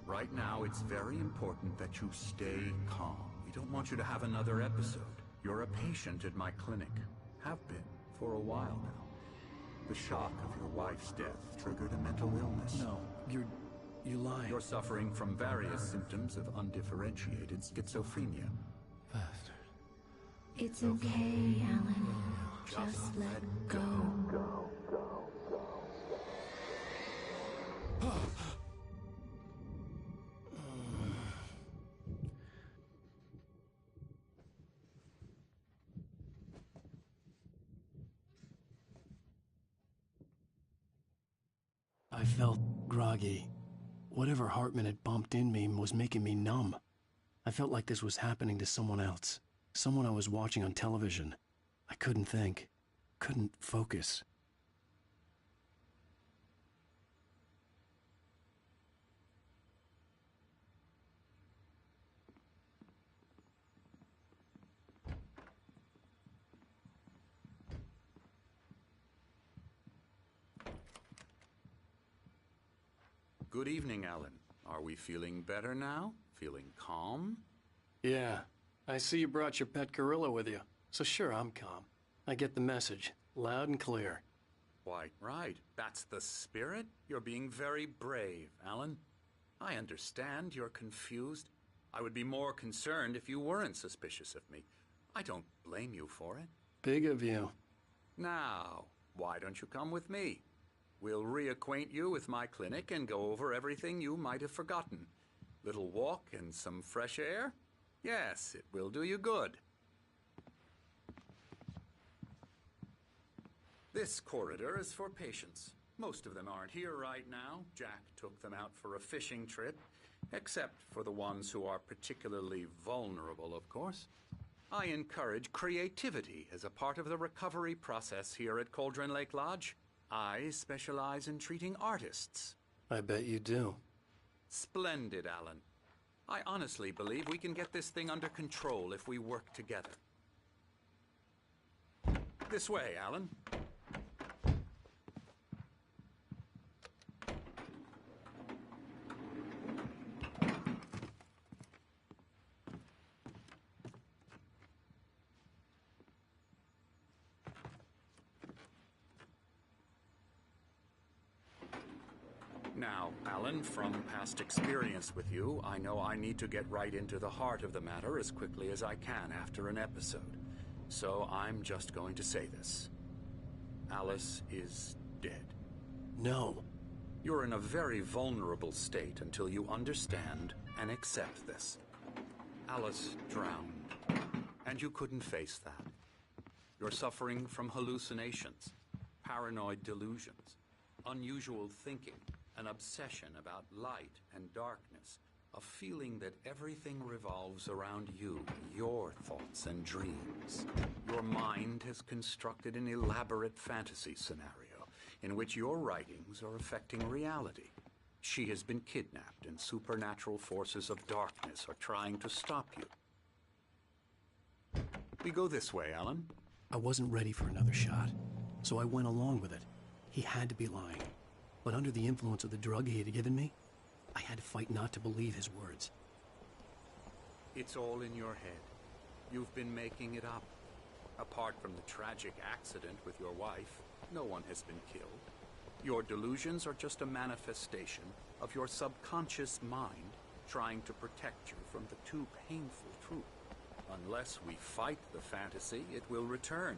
Right now, it's very important that you stay calm. We don't want you to have another episode. You're a patient at my clinic. Have been for a while now. The shock of your wife's death triggered a mental illness. No, you're lying. You're suffering from various symptoms of undifferentiated schizophrenia. Bastard. It's okay, Alan. Just let go. I felt groggy. Whatever Hartman had bumped in me was making me numb. I felt like this was happening to someone else. Someone I was watching on television. I couldn't think. Couldn't focus. Good evening, Alan. Are we feeling better now? Feeling calm? Yeah. I see you brought your pet gorilla with you. So sure, I'm calm. I get the message. Loud and clear. Why, right. That's the spirit. You're being very brave, Alan. I understand you're confused. I would be more concerned if you weren't suspicious of me. I don't blame you for it. Big of you. Now, why don't you come with me? We'll reacquaint you with my clinic and go over everything you might have forgotten. Little walk and some fresh air? Yes, it will do you good. This corridor is for patients. Most of them aren't here right now. Jack took them out for a fishing trip, except for the ones who are particularly vulnerable, of course. I encourage creativity as a part of the recovery process here at Cauldron Lake Lodge. I specialize in treating artists. I bet you do. Splendid, Alan. I honestly believe we can get this thing under control if we work together. This way, Alan. Now, Alan, from past experience with you, I know I need to get right into the heart of the matter as quickly as I can after an episode. So I'm just going to say this. Alice is dead. No. You're in a very vulnerable state until you understand and accept this. Alice drowned, and you couldn't face that. You're suffering from hallucinations, paranoid delusions, unusual thinking, an obsession about light and darkness, a feeling that everything revolves around you, your thoughts and dreams. Your mind has constructed an elaborate fantasy scenario in which your writings are affecting reality. She has been kidnapped and supernatural forces of darkness are trying to stop you. We go this way, Alan. I wasn't ready for another shot, so I went along with it. He had to be lying. But under the influence of the drug he had given me, I had to fight not to believe his words. It's all in your head. You've been making it up. Apart from the tragic accident with your wife, no one has been killed. Your delusions are just a manifestation of your subconscious mind trying to protect you from the too painful truth. Unless we fight the fantasy, it will return.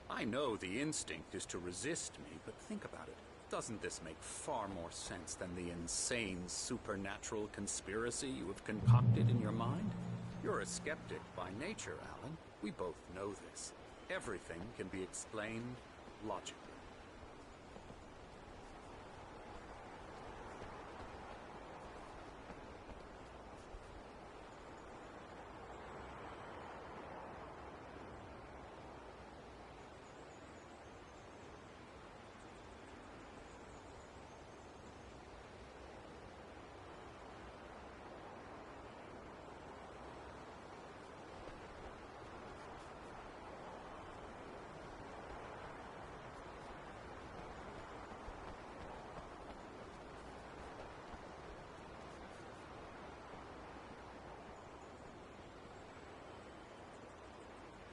I know the instinct is to resist me, but think about it. Doesn't this make far more sense than the insane supernatural conspiracy you have concocted in your mind? You're a skeptic by nature, Alan. We both know this. Everything can be explained logically.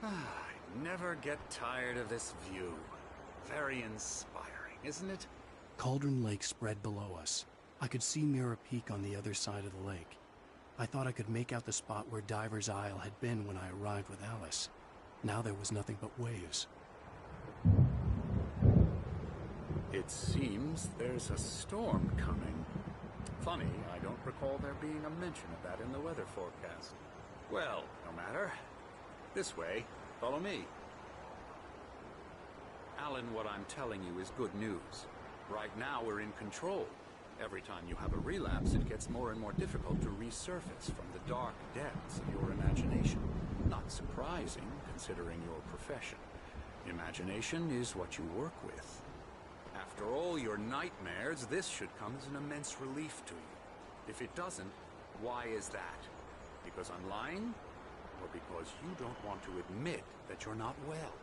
I never get tired of this view. Very inspiring, isn't it? Cauldron Lake spread below us. I could see Mirror Peak on the other side of the lake. I thought I could make out the spot where Diver's Isle had been when I arrived with Alice. Now there was nothing but waves. It seems there's a storm coming. Funny, I don't recall there being a mention of that in the weather forecast. Well, no matter. This way. Follow me. Alan, what I'm telling you is good news. Right now we're in control. Every time you have a relapse, it gets more and more difficult to resurface from the dark depths of your imagination. Not surprising, considering your profession. Imagination is what you work with. After all your nightmares, this should come as an immense relief to you. If it doesn't, why is that? Because I'm lying? Or because you don't want to admit that you're not well?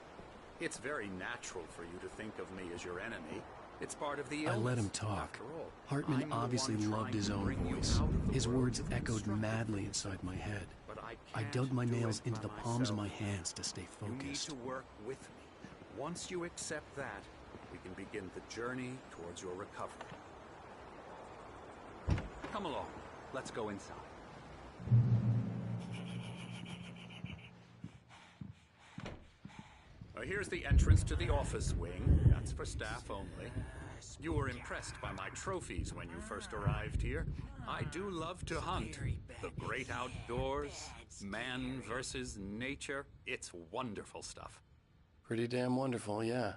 It's very natural for you to think of me as your enemy. It's part of the illness. I let him talk. After all, Hartman I'm the obviously one loved his trying to own bring you voice. out of the His world words you've echoed constructed. madly inside my head. But I can't dug my do nails it into by the palms of my myself. hands to stay You need focused. to work with me. Once you accept that, we can begin the journey towards your recovery. Come along. Let's go inside. Here's the entrance to the office wing. That's for staff only. You were impressed by my trophies when you first arrived here. I do love to hunt. The great outdoors, man versus nature. It's wonderful stuff. Pretty damn wonderful, yeah.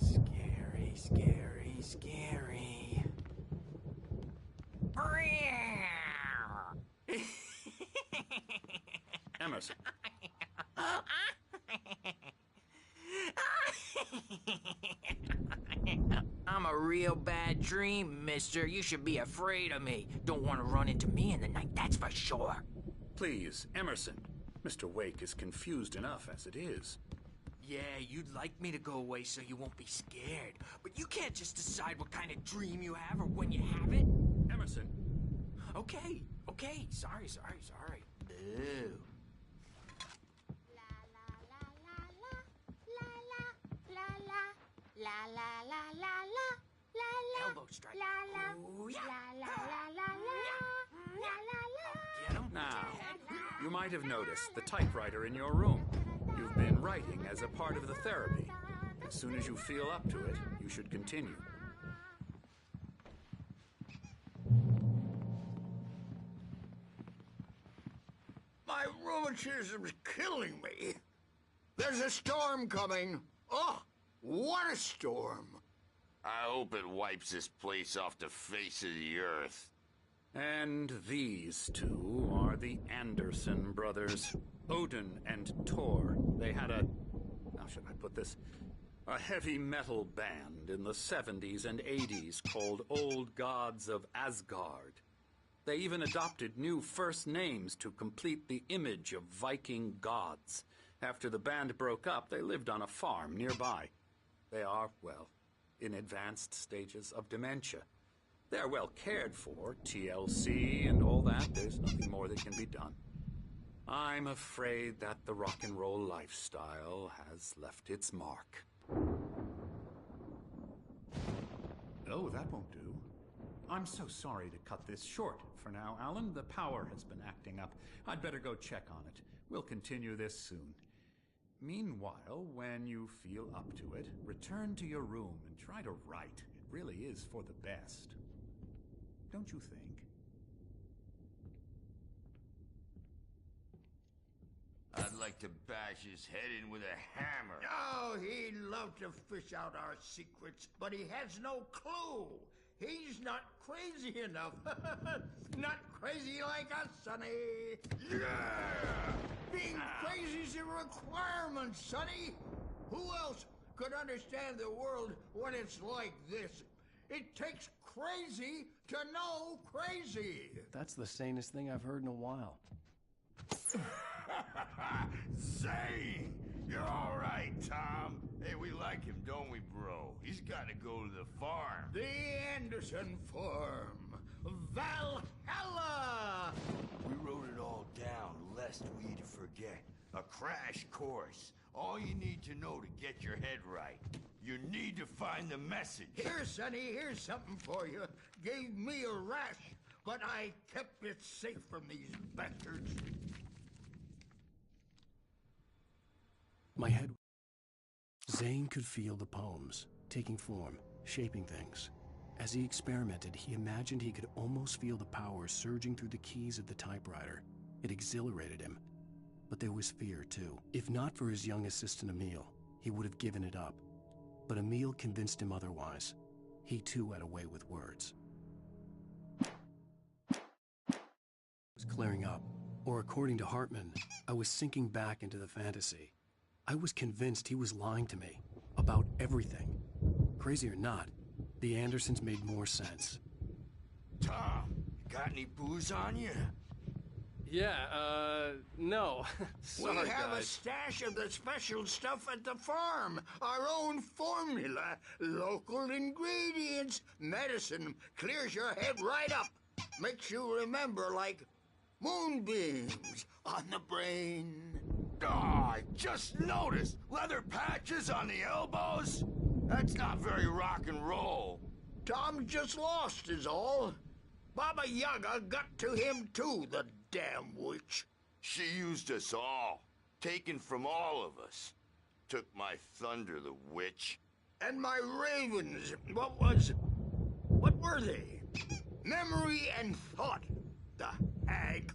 Scary, scary, scary. Emerson. I'm a real bad dream, mister. You should be afraid of me. Don't want to run into me in the night, that's for sure. Please, Emerson. Mr. Wake is confused enough as it is. Yeah, you'd like me to go away so you won't be scared. But you can't just decide what kind of dream you have or when you have it. Emerson. Okay. Sorry. Ew. Elbow strike. Ooh, yeah. Get him. Now, you might have noticed the typewriter in your room. You've been writing as a part of the therapy. As soon as you feel up to it, you should continue. My rheumatism's killing me. There's a storm coming. Oh, what a storm. I hope it wipes this place off the face of the earth. And these two are the Anderson brothers, Odin and Tor. They had how should I put this? A heavy metal band in the 70s and 80s called Old Gods of Asgard. They even adopted new first names to complete the image of Viking gods. After the band broke up, they lived on a farm nearby. They are, well, in advanced stages of dementia. They're well cared for, TLC and all that. There's nothing more that can be done. I'm afraid that the rock and roll lifestyle has left its mark. Oh, that won't do. I'm so sorry to cut this short for now, Alan. The power has been acting up. I'd better go check on it. We'll continue this soon. Meanwhile, when you feel up to it, return to your room and try to write. It really is for the best. Don't you think? I'd like to bash his head in with a hammer. Oh, he'd love to fish out our secrets, but he has no clue. He's not crazy enough. Not crazy like us, Sonny. Yeah! Being crazy's a requirement, Sonny. Who else could understand the world when it's like this? It takes crazy to know crazy. That's the sanest thing I've heard in a while. Zane! You're all right, Tom. Hey, we like him, don't we, bro? He's got to go to the farm. The Anderson Farm. Valhalla! We wrote it all down, lest we forget. A crash course. All you need to know to get your head right. You need to find the message. Here, Sonny, here's something for you. Gave me a rash, but I kept it safe from these bastards. My head... Zane could feel the poems, taking form, shaping things. As he experimented, he imagined he could almost feel the power surging through the keys of the typewriter. It exhilarated him. But there was fear, too. If not for his young assistant Emil, he would have given it up. But Emil convinced him otherwise. He too had a way with words. It was clearing up, or according to Hartman, I was sinking back into the fantasy. I was convinced he was lying to me about everything. Crazy or not, the Andersons made more sense. Tom, got any booze on you? Yeah, no. Sorry, we have a guys. stash of the special stuff at the farm. Our own formula. Local ingredients. Medicine clears your head right up. Makes you remember like moonbeams on the brain. Oh, I just noticed. Leather patches on the elbows? That's not very rock and roll. Tom just lost is all. Baba Yaga got to him too, the damn witch. She used us all. Taken from all of us. Took my thunder, the witch. And my ravens. What were they? Memory and thought. The hag.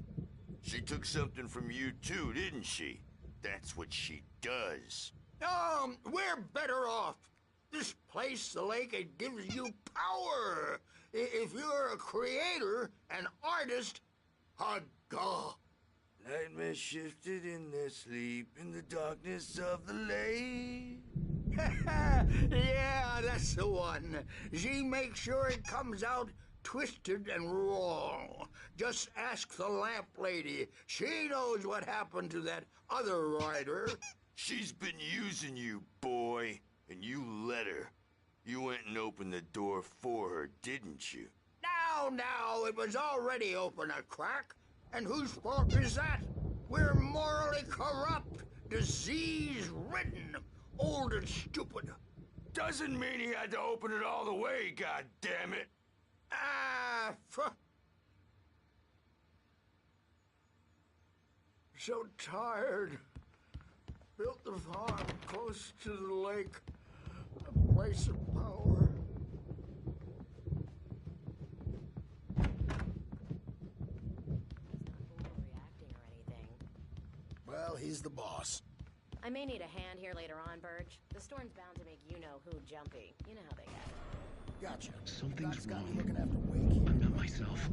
She took something from you too, didn't she? That's what she does. We're better off. This place, the lake, it gives you power. If you're a creator, an artist, a god. Nightmares shifted in their sleep in the darkness of the lake. Yeah, that's the one. She makes sure it comes out twisted and wrong. Just ask the lamp lady. She knows what happened to that other writer. She's been using you, boy, and you let her. You went and opened the door for her, didn't you? Now, it was already open a crack. And whose fault is that? We're morally corrupt, disease-ridden, old and stupid. Doesn't mean he had to open it all the way, goddammit. So tired. Built the farm close to the lake. A place of power. Well, he's the boss. I may need a hand here later on, Birch. The storm's bound to make you-know-who jumpy. You know how they get. Gotcha. Something's wrong. Looking after Wake. I'm not myself.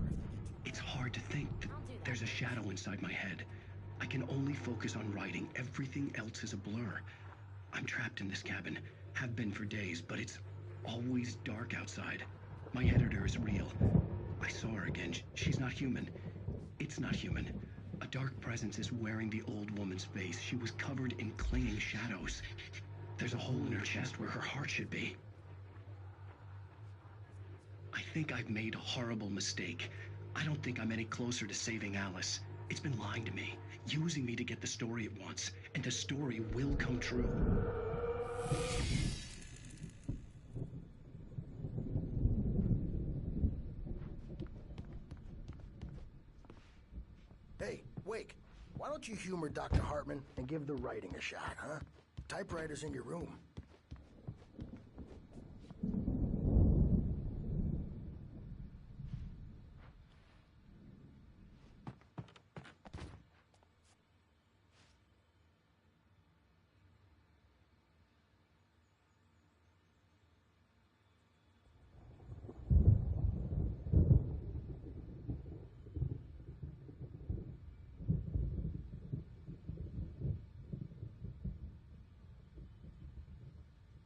It's hard to think. There's a shadow inside my head. I can only focus on writing. Everything else is a blur. I'm trapped in this cabin. Have been for days, but it's always dark outside. My editor is real. I saw her again. She's not human. It's not human. A dark presence is wearing the old woman's face. She was covered in clinging shadows. There's a hole in her chest where her heart should be. I think I've made a horrible mistake. I don't think I'm any closer to saving Alice. It's been lying to me, using me to get the story it wants, and the story will come true. Hey, Wake, why don't you humor Dr. Hartman and give the writing a shot, huh? Typewriter's in your room.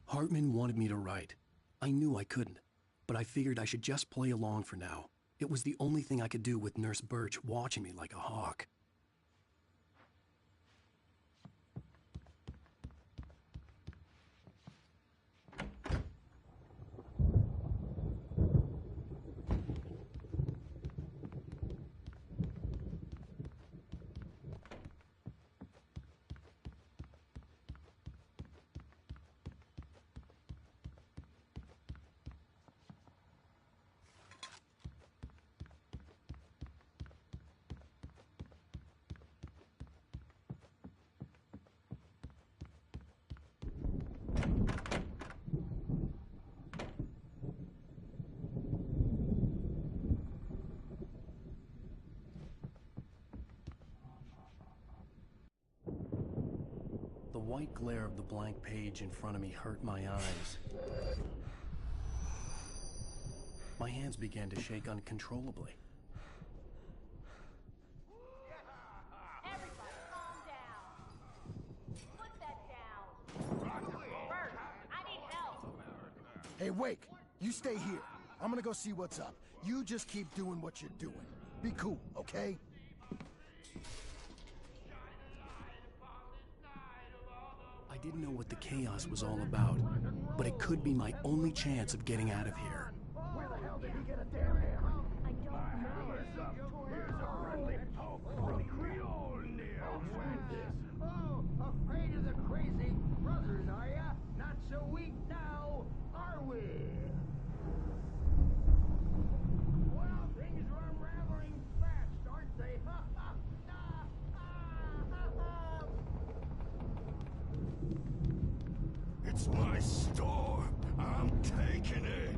Hartman wanted me to write. I knew I couldn't, but I figured I should just play along for now. It was the only thing I could do with Nurse Birch watching me like a hawk. white glare of the blank page in front of me hurt my eyes. My hands began to shake uncontrollably. Everybody calm down. Put that down. Bert, I need help. Hey, Wake, you stay here. I'm gonna go see what's up. You just keep doing what you're doing. Be cool, okay? I didn't know what the chaos was all about, but it could be my only chance of getting out of here. Where the hell did he get a damn hammer? I don't know. Here's a friendly poke from Creole Neil. Oh, afraid of the crazy brothers, are ya? Not so weak now, are we? Well, things are unraveling fast, aren't they? It's my store. I'm taking it.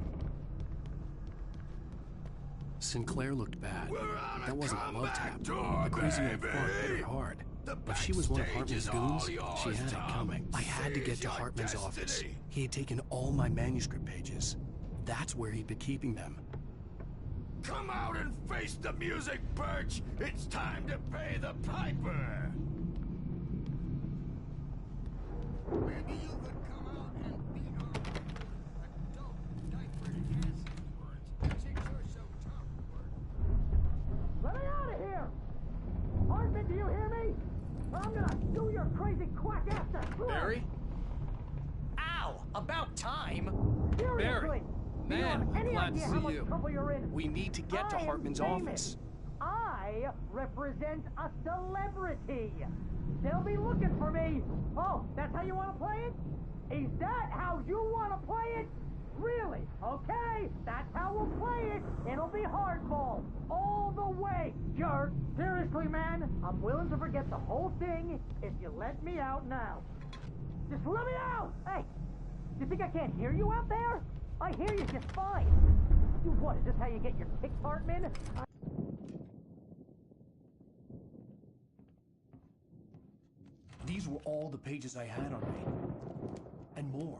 Sinclair looked bad. That wasn't a love tap. door, A crazy old baby. fart hit her hard. The If she was one of backstage Hartman's is all goons, yours, she had it Tom. coming. I had to get Seize to your Hartman's office. destiny. He had taken all my manuscript pages. That's where he'd been keeping them. Come out and face the music, Birch. It's time to pay the piper. Maybe you could come out and beat our adult diapered acid words, since you're so tough, Bert. Let me out of here! Hartman, do you hear me? I'm gonna do your crazy quack after. Barry? Ow! About time! Seriously! Barry! Do you have Man, I'm any glad to idea how see much you. trouble you're in? We need to get to I am Hartman's famous. office. I represent a celebrity. They'll be looking for me. Oh, that's how you want to play it? Is that how you want to play it? Really? Okay, that's how we'll play it. It'll be hardball all the way, jerk. Seriously, man, I'm willing to forget the whole thing if you let me out now. Just let me out! Hey, you think I can't hear you out there? I hear you just fine. You what, is this how you get your kicks, Hartman? These were all the pages I had on me. And more.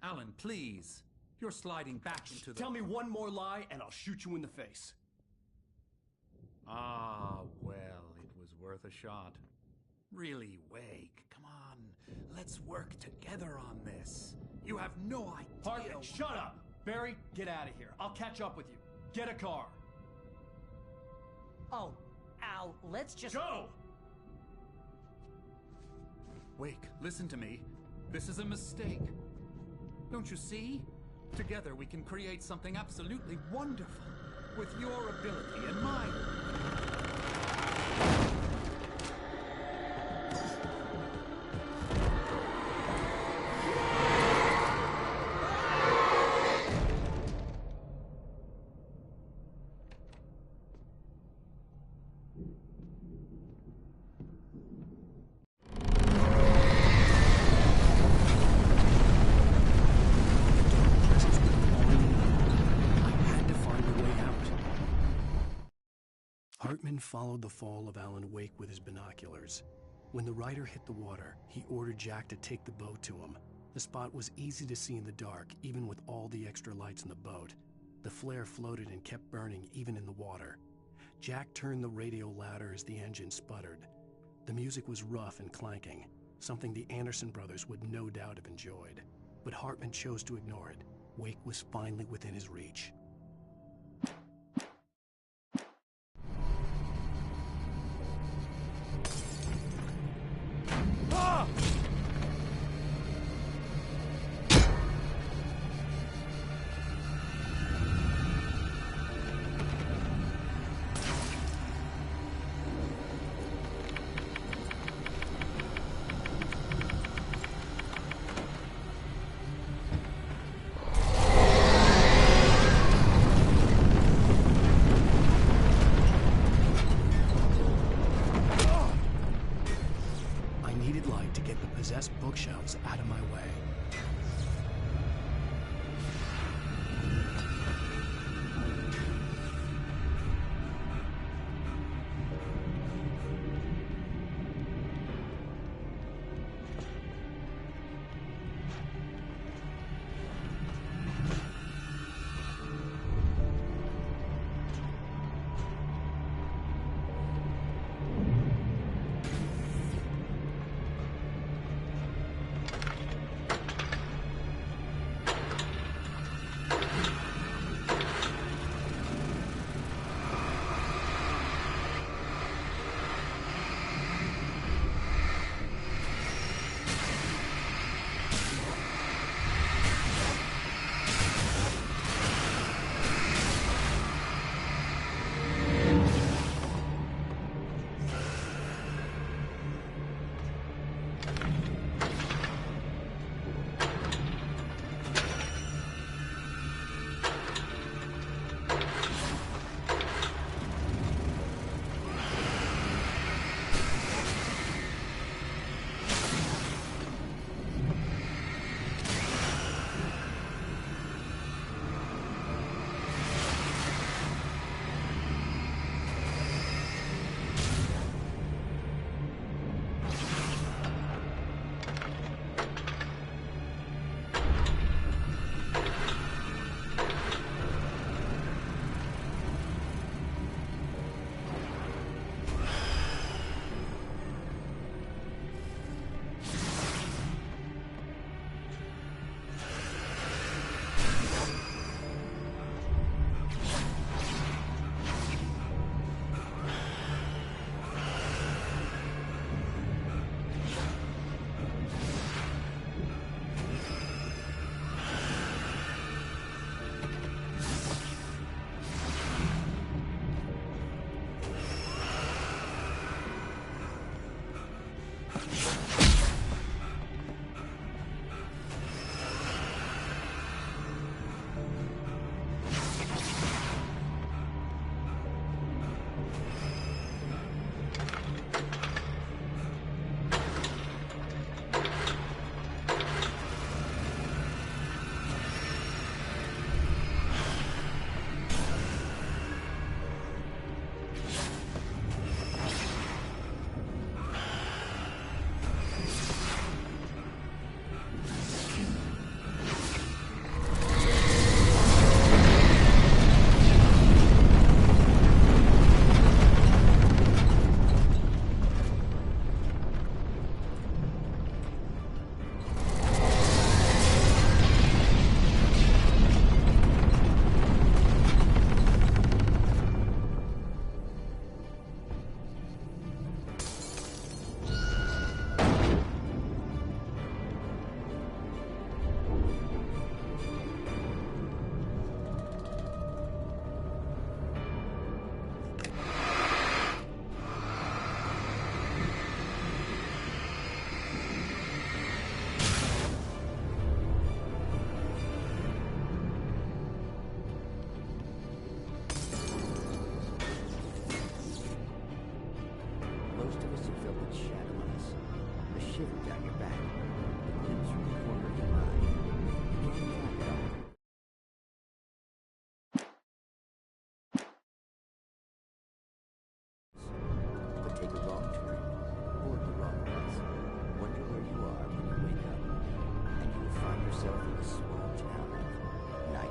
Alan, please. You're sliding back into the... Tell me one more lie and I'll shoot you in the face. Ah, well, it was worth a shot. Really, Wake, come on. Let's work together on this. You have no idea... Hartman, shut up! Barry, get out of here. I'll catch up with you. Get a car. Oh, Al, let's just... Go! Wake, listen to me. This is a mistake. Don't you see? Together we can create something absolutely wonderful. With your ability and mine. Hartman followed the fall of Alan Wake with his binoculars. When the rider hit the water, he ordered Jack to take the boat to him. The spot was easy to see in the dark, even with all the extra lights in the boat. The flare floated and kept burning even in the water. Jack turned the radio louder as the engine sputtered. The music was rough and clanking, something the Anderson brothers would no doubt have enjoyed. But Hartman chose to ignore it. Wake was finally within his reach.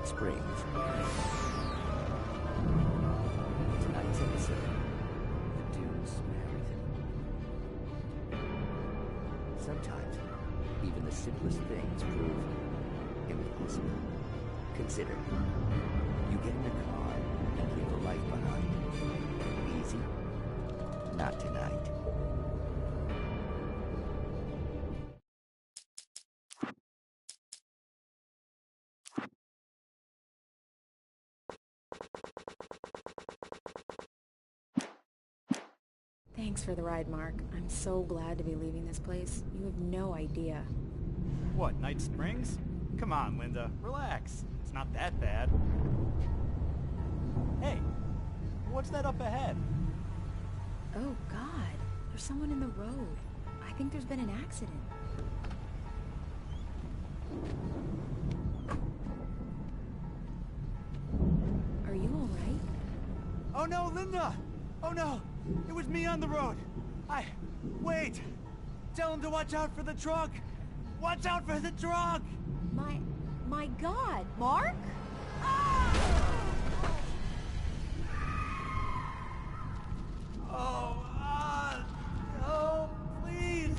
Springs. Tonight's episode, the Dune Samaritan. Sometimes, even the simplest things prove impossible. Consider, you get in a car and leave a life behind. Easy? Not tonight. Thanks for the ride, Mark. I'm so glad to be leaving this place. You have no idea. What, Night Springs? Come on, Linda. Relax. It's not that bad. Hey, what's that up ahead? Oh, God. There's someone in the road. I think there's been an accident. Are you all right? Oh no, Linda! Oh no! It was me on the road! Wait! Tell him to watch out for the truck! Watch out for the truck! My God, Mark? No, please!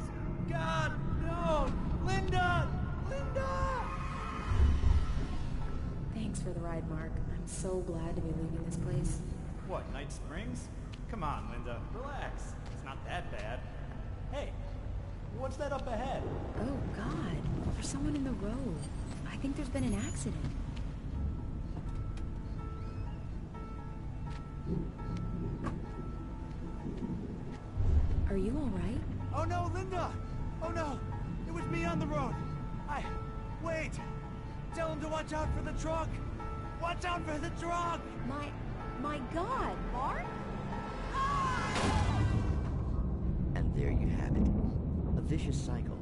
God, no! Linda! Linda! Thanks for the ride, Mark. I'm so glad to be leaving this place. What, Night Springs? Come on, Linda. Relax. It's not that bad. Hey, what's that up ahead? Oh, God. There's someone in the road. I think there's been an accident. Are you all right? Oh no, Linda! Oh no! It was me on the road! Wait! Tell him to watch out for the truck! Watch out for the truck! My God, Mark? And there you have it. A vicious cycle,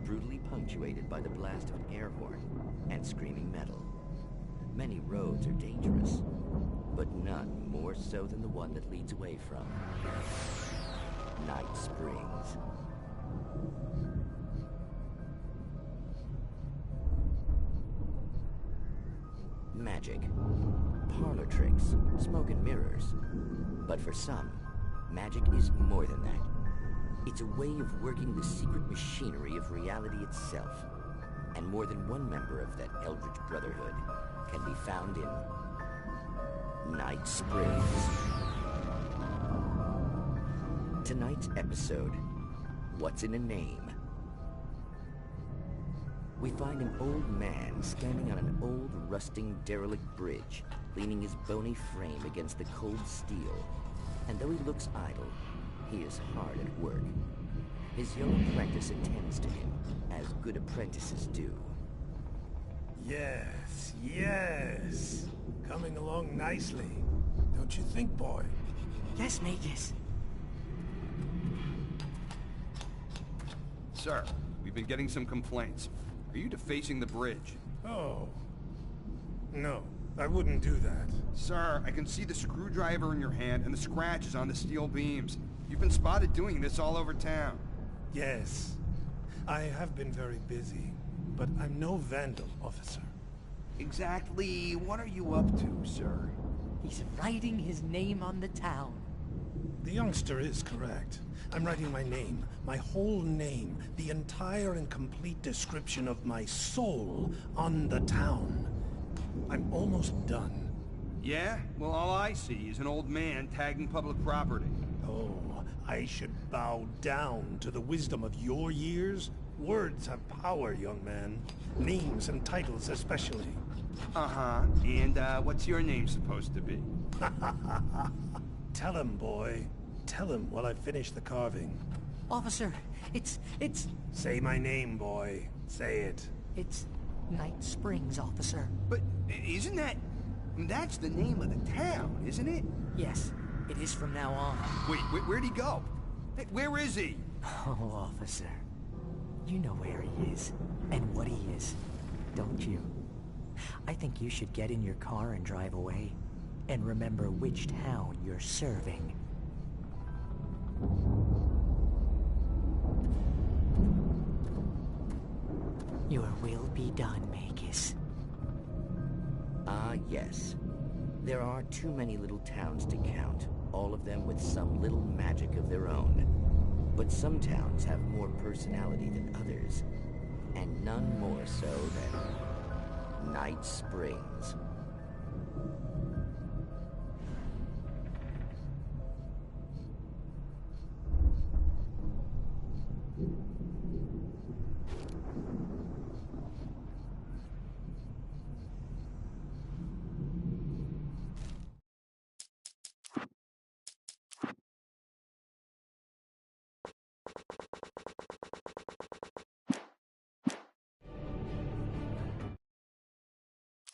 brutally punctuated by the blast of an air horn and screaming metal. Many roads are dangerous, but none more so than the one that leads away from Night Springs. Magic, parlor tricks, smoke and mirrors. But for some, magic is more than that. It's a way of working the secret machinery of reality itself. And more than one member of that Eldritch Brotherhood can be found in Night Springs. Tonight's episode, What's in a Name? We find an old man standing on an old, rusting, derelict bridge, leaning his bony frame against the cold steel. And though he looks idle, he is hard at work. His young apprentice attends to him, as good apprentices do. Yes, yes. Coming along nicely. Don't you think, boy? Yes, Magus. Sir, we've been getting some complaints. Are you defacing the bridge? Oh. No, I wouldn't do that. Sir, I can see the screwdriver in your hand and the scratches on the steel beams. You've been spotted doing this all over town. Yes. I have been very busy, but I'm no vandal, officer. Exactly what are you up to, sir? He's writing his name on the town. The youngster is correct. I'm writing my name, my whole name, the entire and complete description of my soul on the town. I'm almost done. Yeah? Well, all I see is an old man tagging public property. Oh, I should bow down to the wisdom of your years? Words have power, young man. Names and titles especially. Uh-huh. And, what's your name supposed to be? Tell him, boy. Tell him while I finish the carving. Officer, it's... Say my name, boy. Say it. It's Night Springs, officer. But isn't that... That's the name of the town, isn't it? Yes, it is from now on. Wait, where'd he go? Hey, where is he? Oh, officer. You know where he is, and what he is, don't you? I think you should get in your car and drive away, and remember which town you're serving. Your will be done, Magus. Ah, yes. There are too many little towns to count, all of them with some little magic of their own. But some towns have more personality than others, and none more so than Night Springs.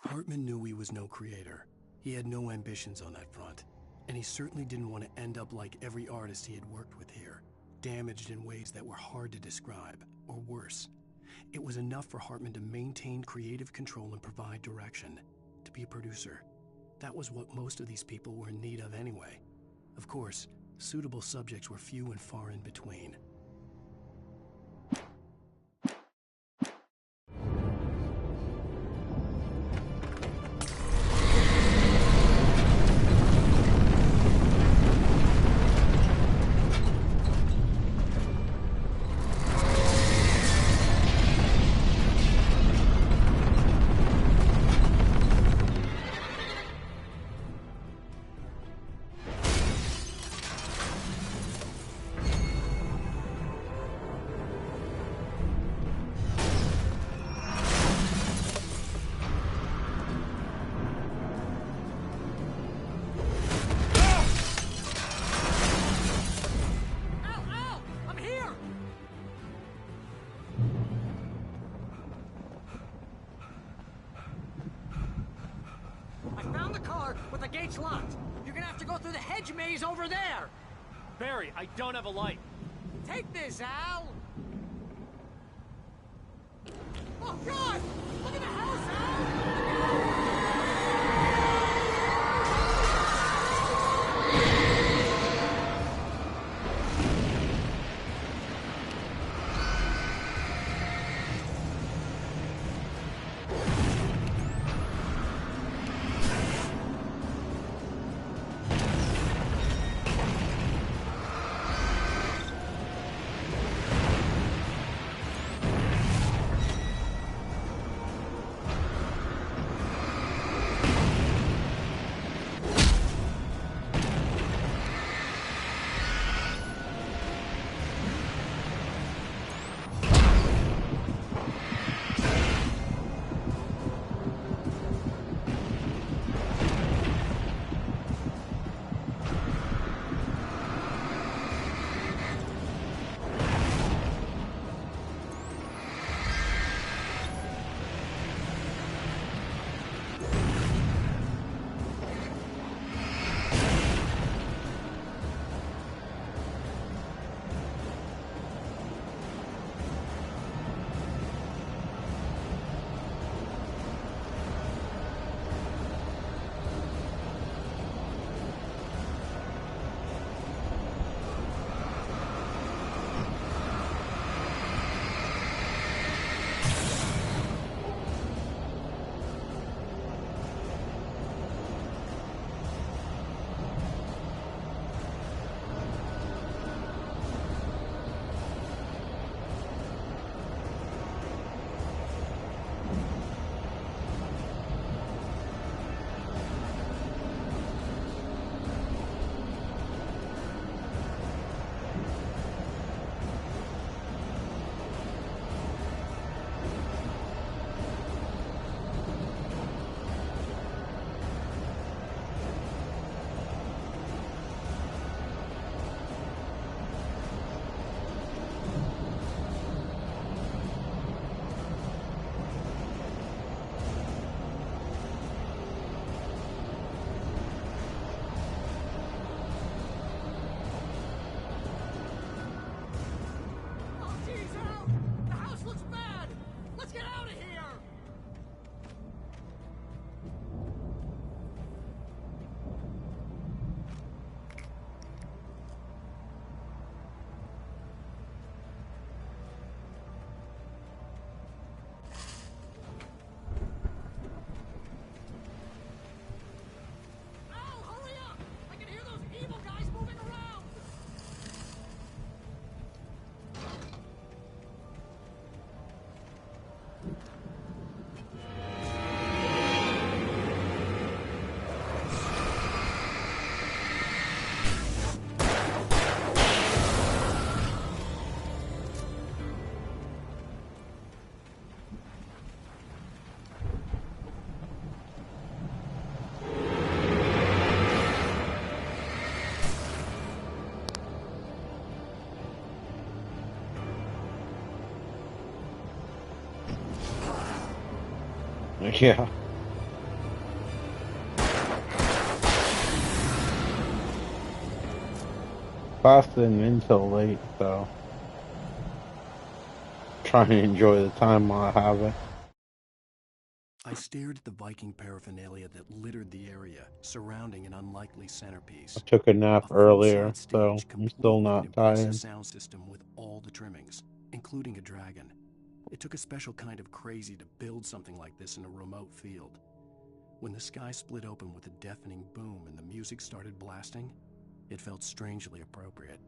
Hartman knew he was no creator. He had no ambitions on that front. And he certainly didn't want to end up like every artist he had worked with here, damaged in ways that were hard to describe, or worse. It was enough for Hartman to maintain creative control and provide direction, to be a producer. That was what most of these people were in need of anyway. Of course, suitable subjects were few and far in between. Gate's locked. You're gonna have to go through the hedge maze over there. Barry, I don't have a light. Take this, Al. Oh, God! Look at the house, Al! Yeah. Class didn't until late, so trying to enjoy the time while I have it. I stared at the Viking paraphernalia that littered the area, surrounding an unlikely centerpiece. I took a nap A earlier, full-size so stage I'm complete still with an not impressive tired. sound system with all the trimmings, including a dragon. It took a special kind of crazy to build something like this in a remote field. When the sky split open with a deafening boom and the music started blasting, it felt strangely appropriate.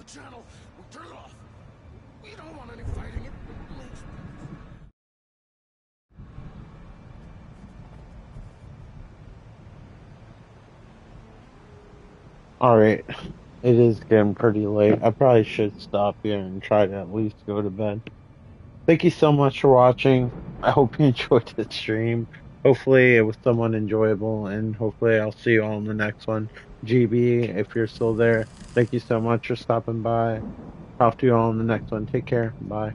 Channel. We'll turn it off. We don't want any fighting. It makes... Alright, it is getting pretty late. I probably should stop here and try to at least go to bed. Thank you so much for watching. I hope you enjoyed the stream. Hopefully it was somewhat enjoyable, and hopefully I'll see you all in the next one. GB, if you're still there, thank you so much for stopping by. Talk to you all in the next one. Take care. Bye.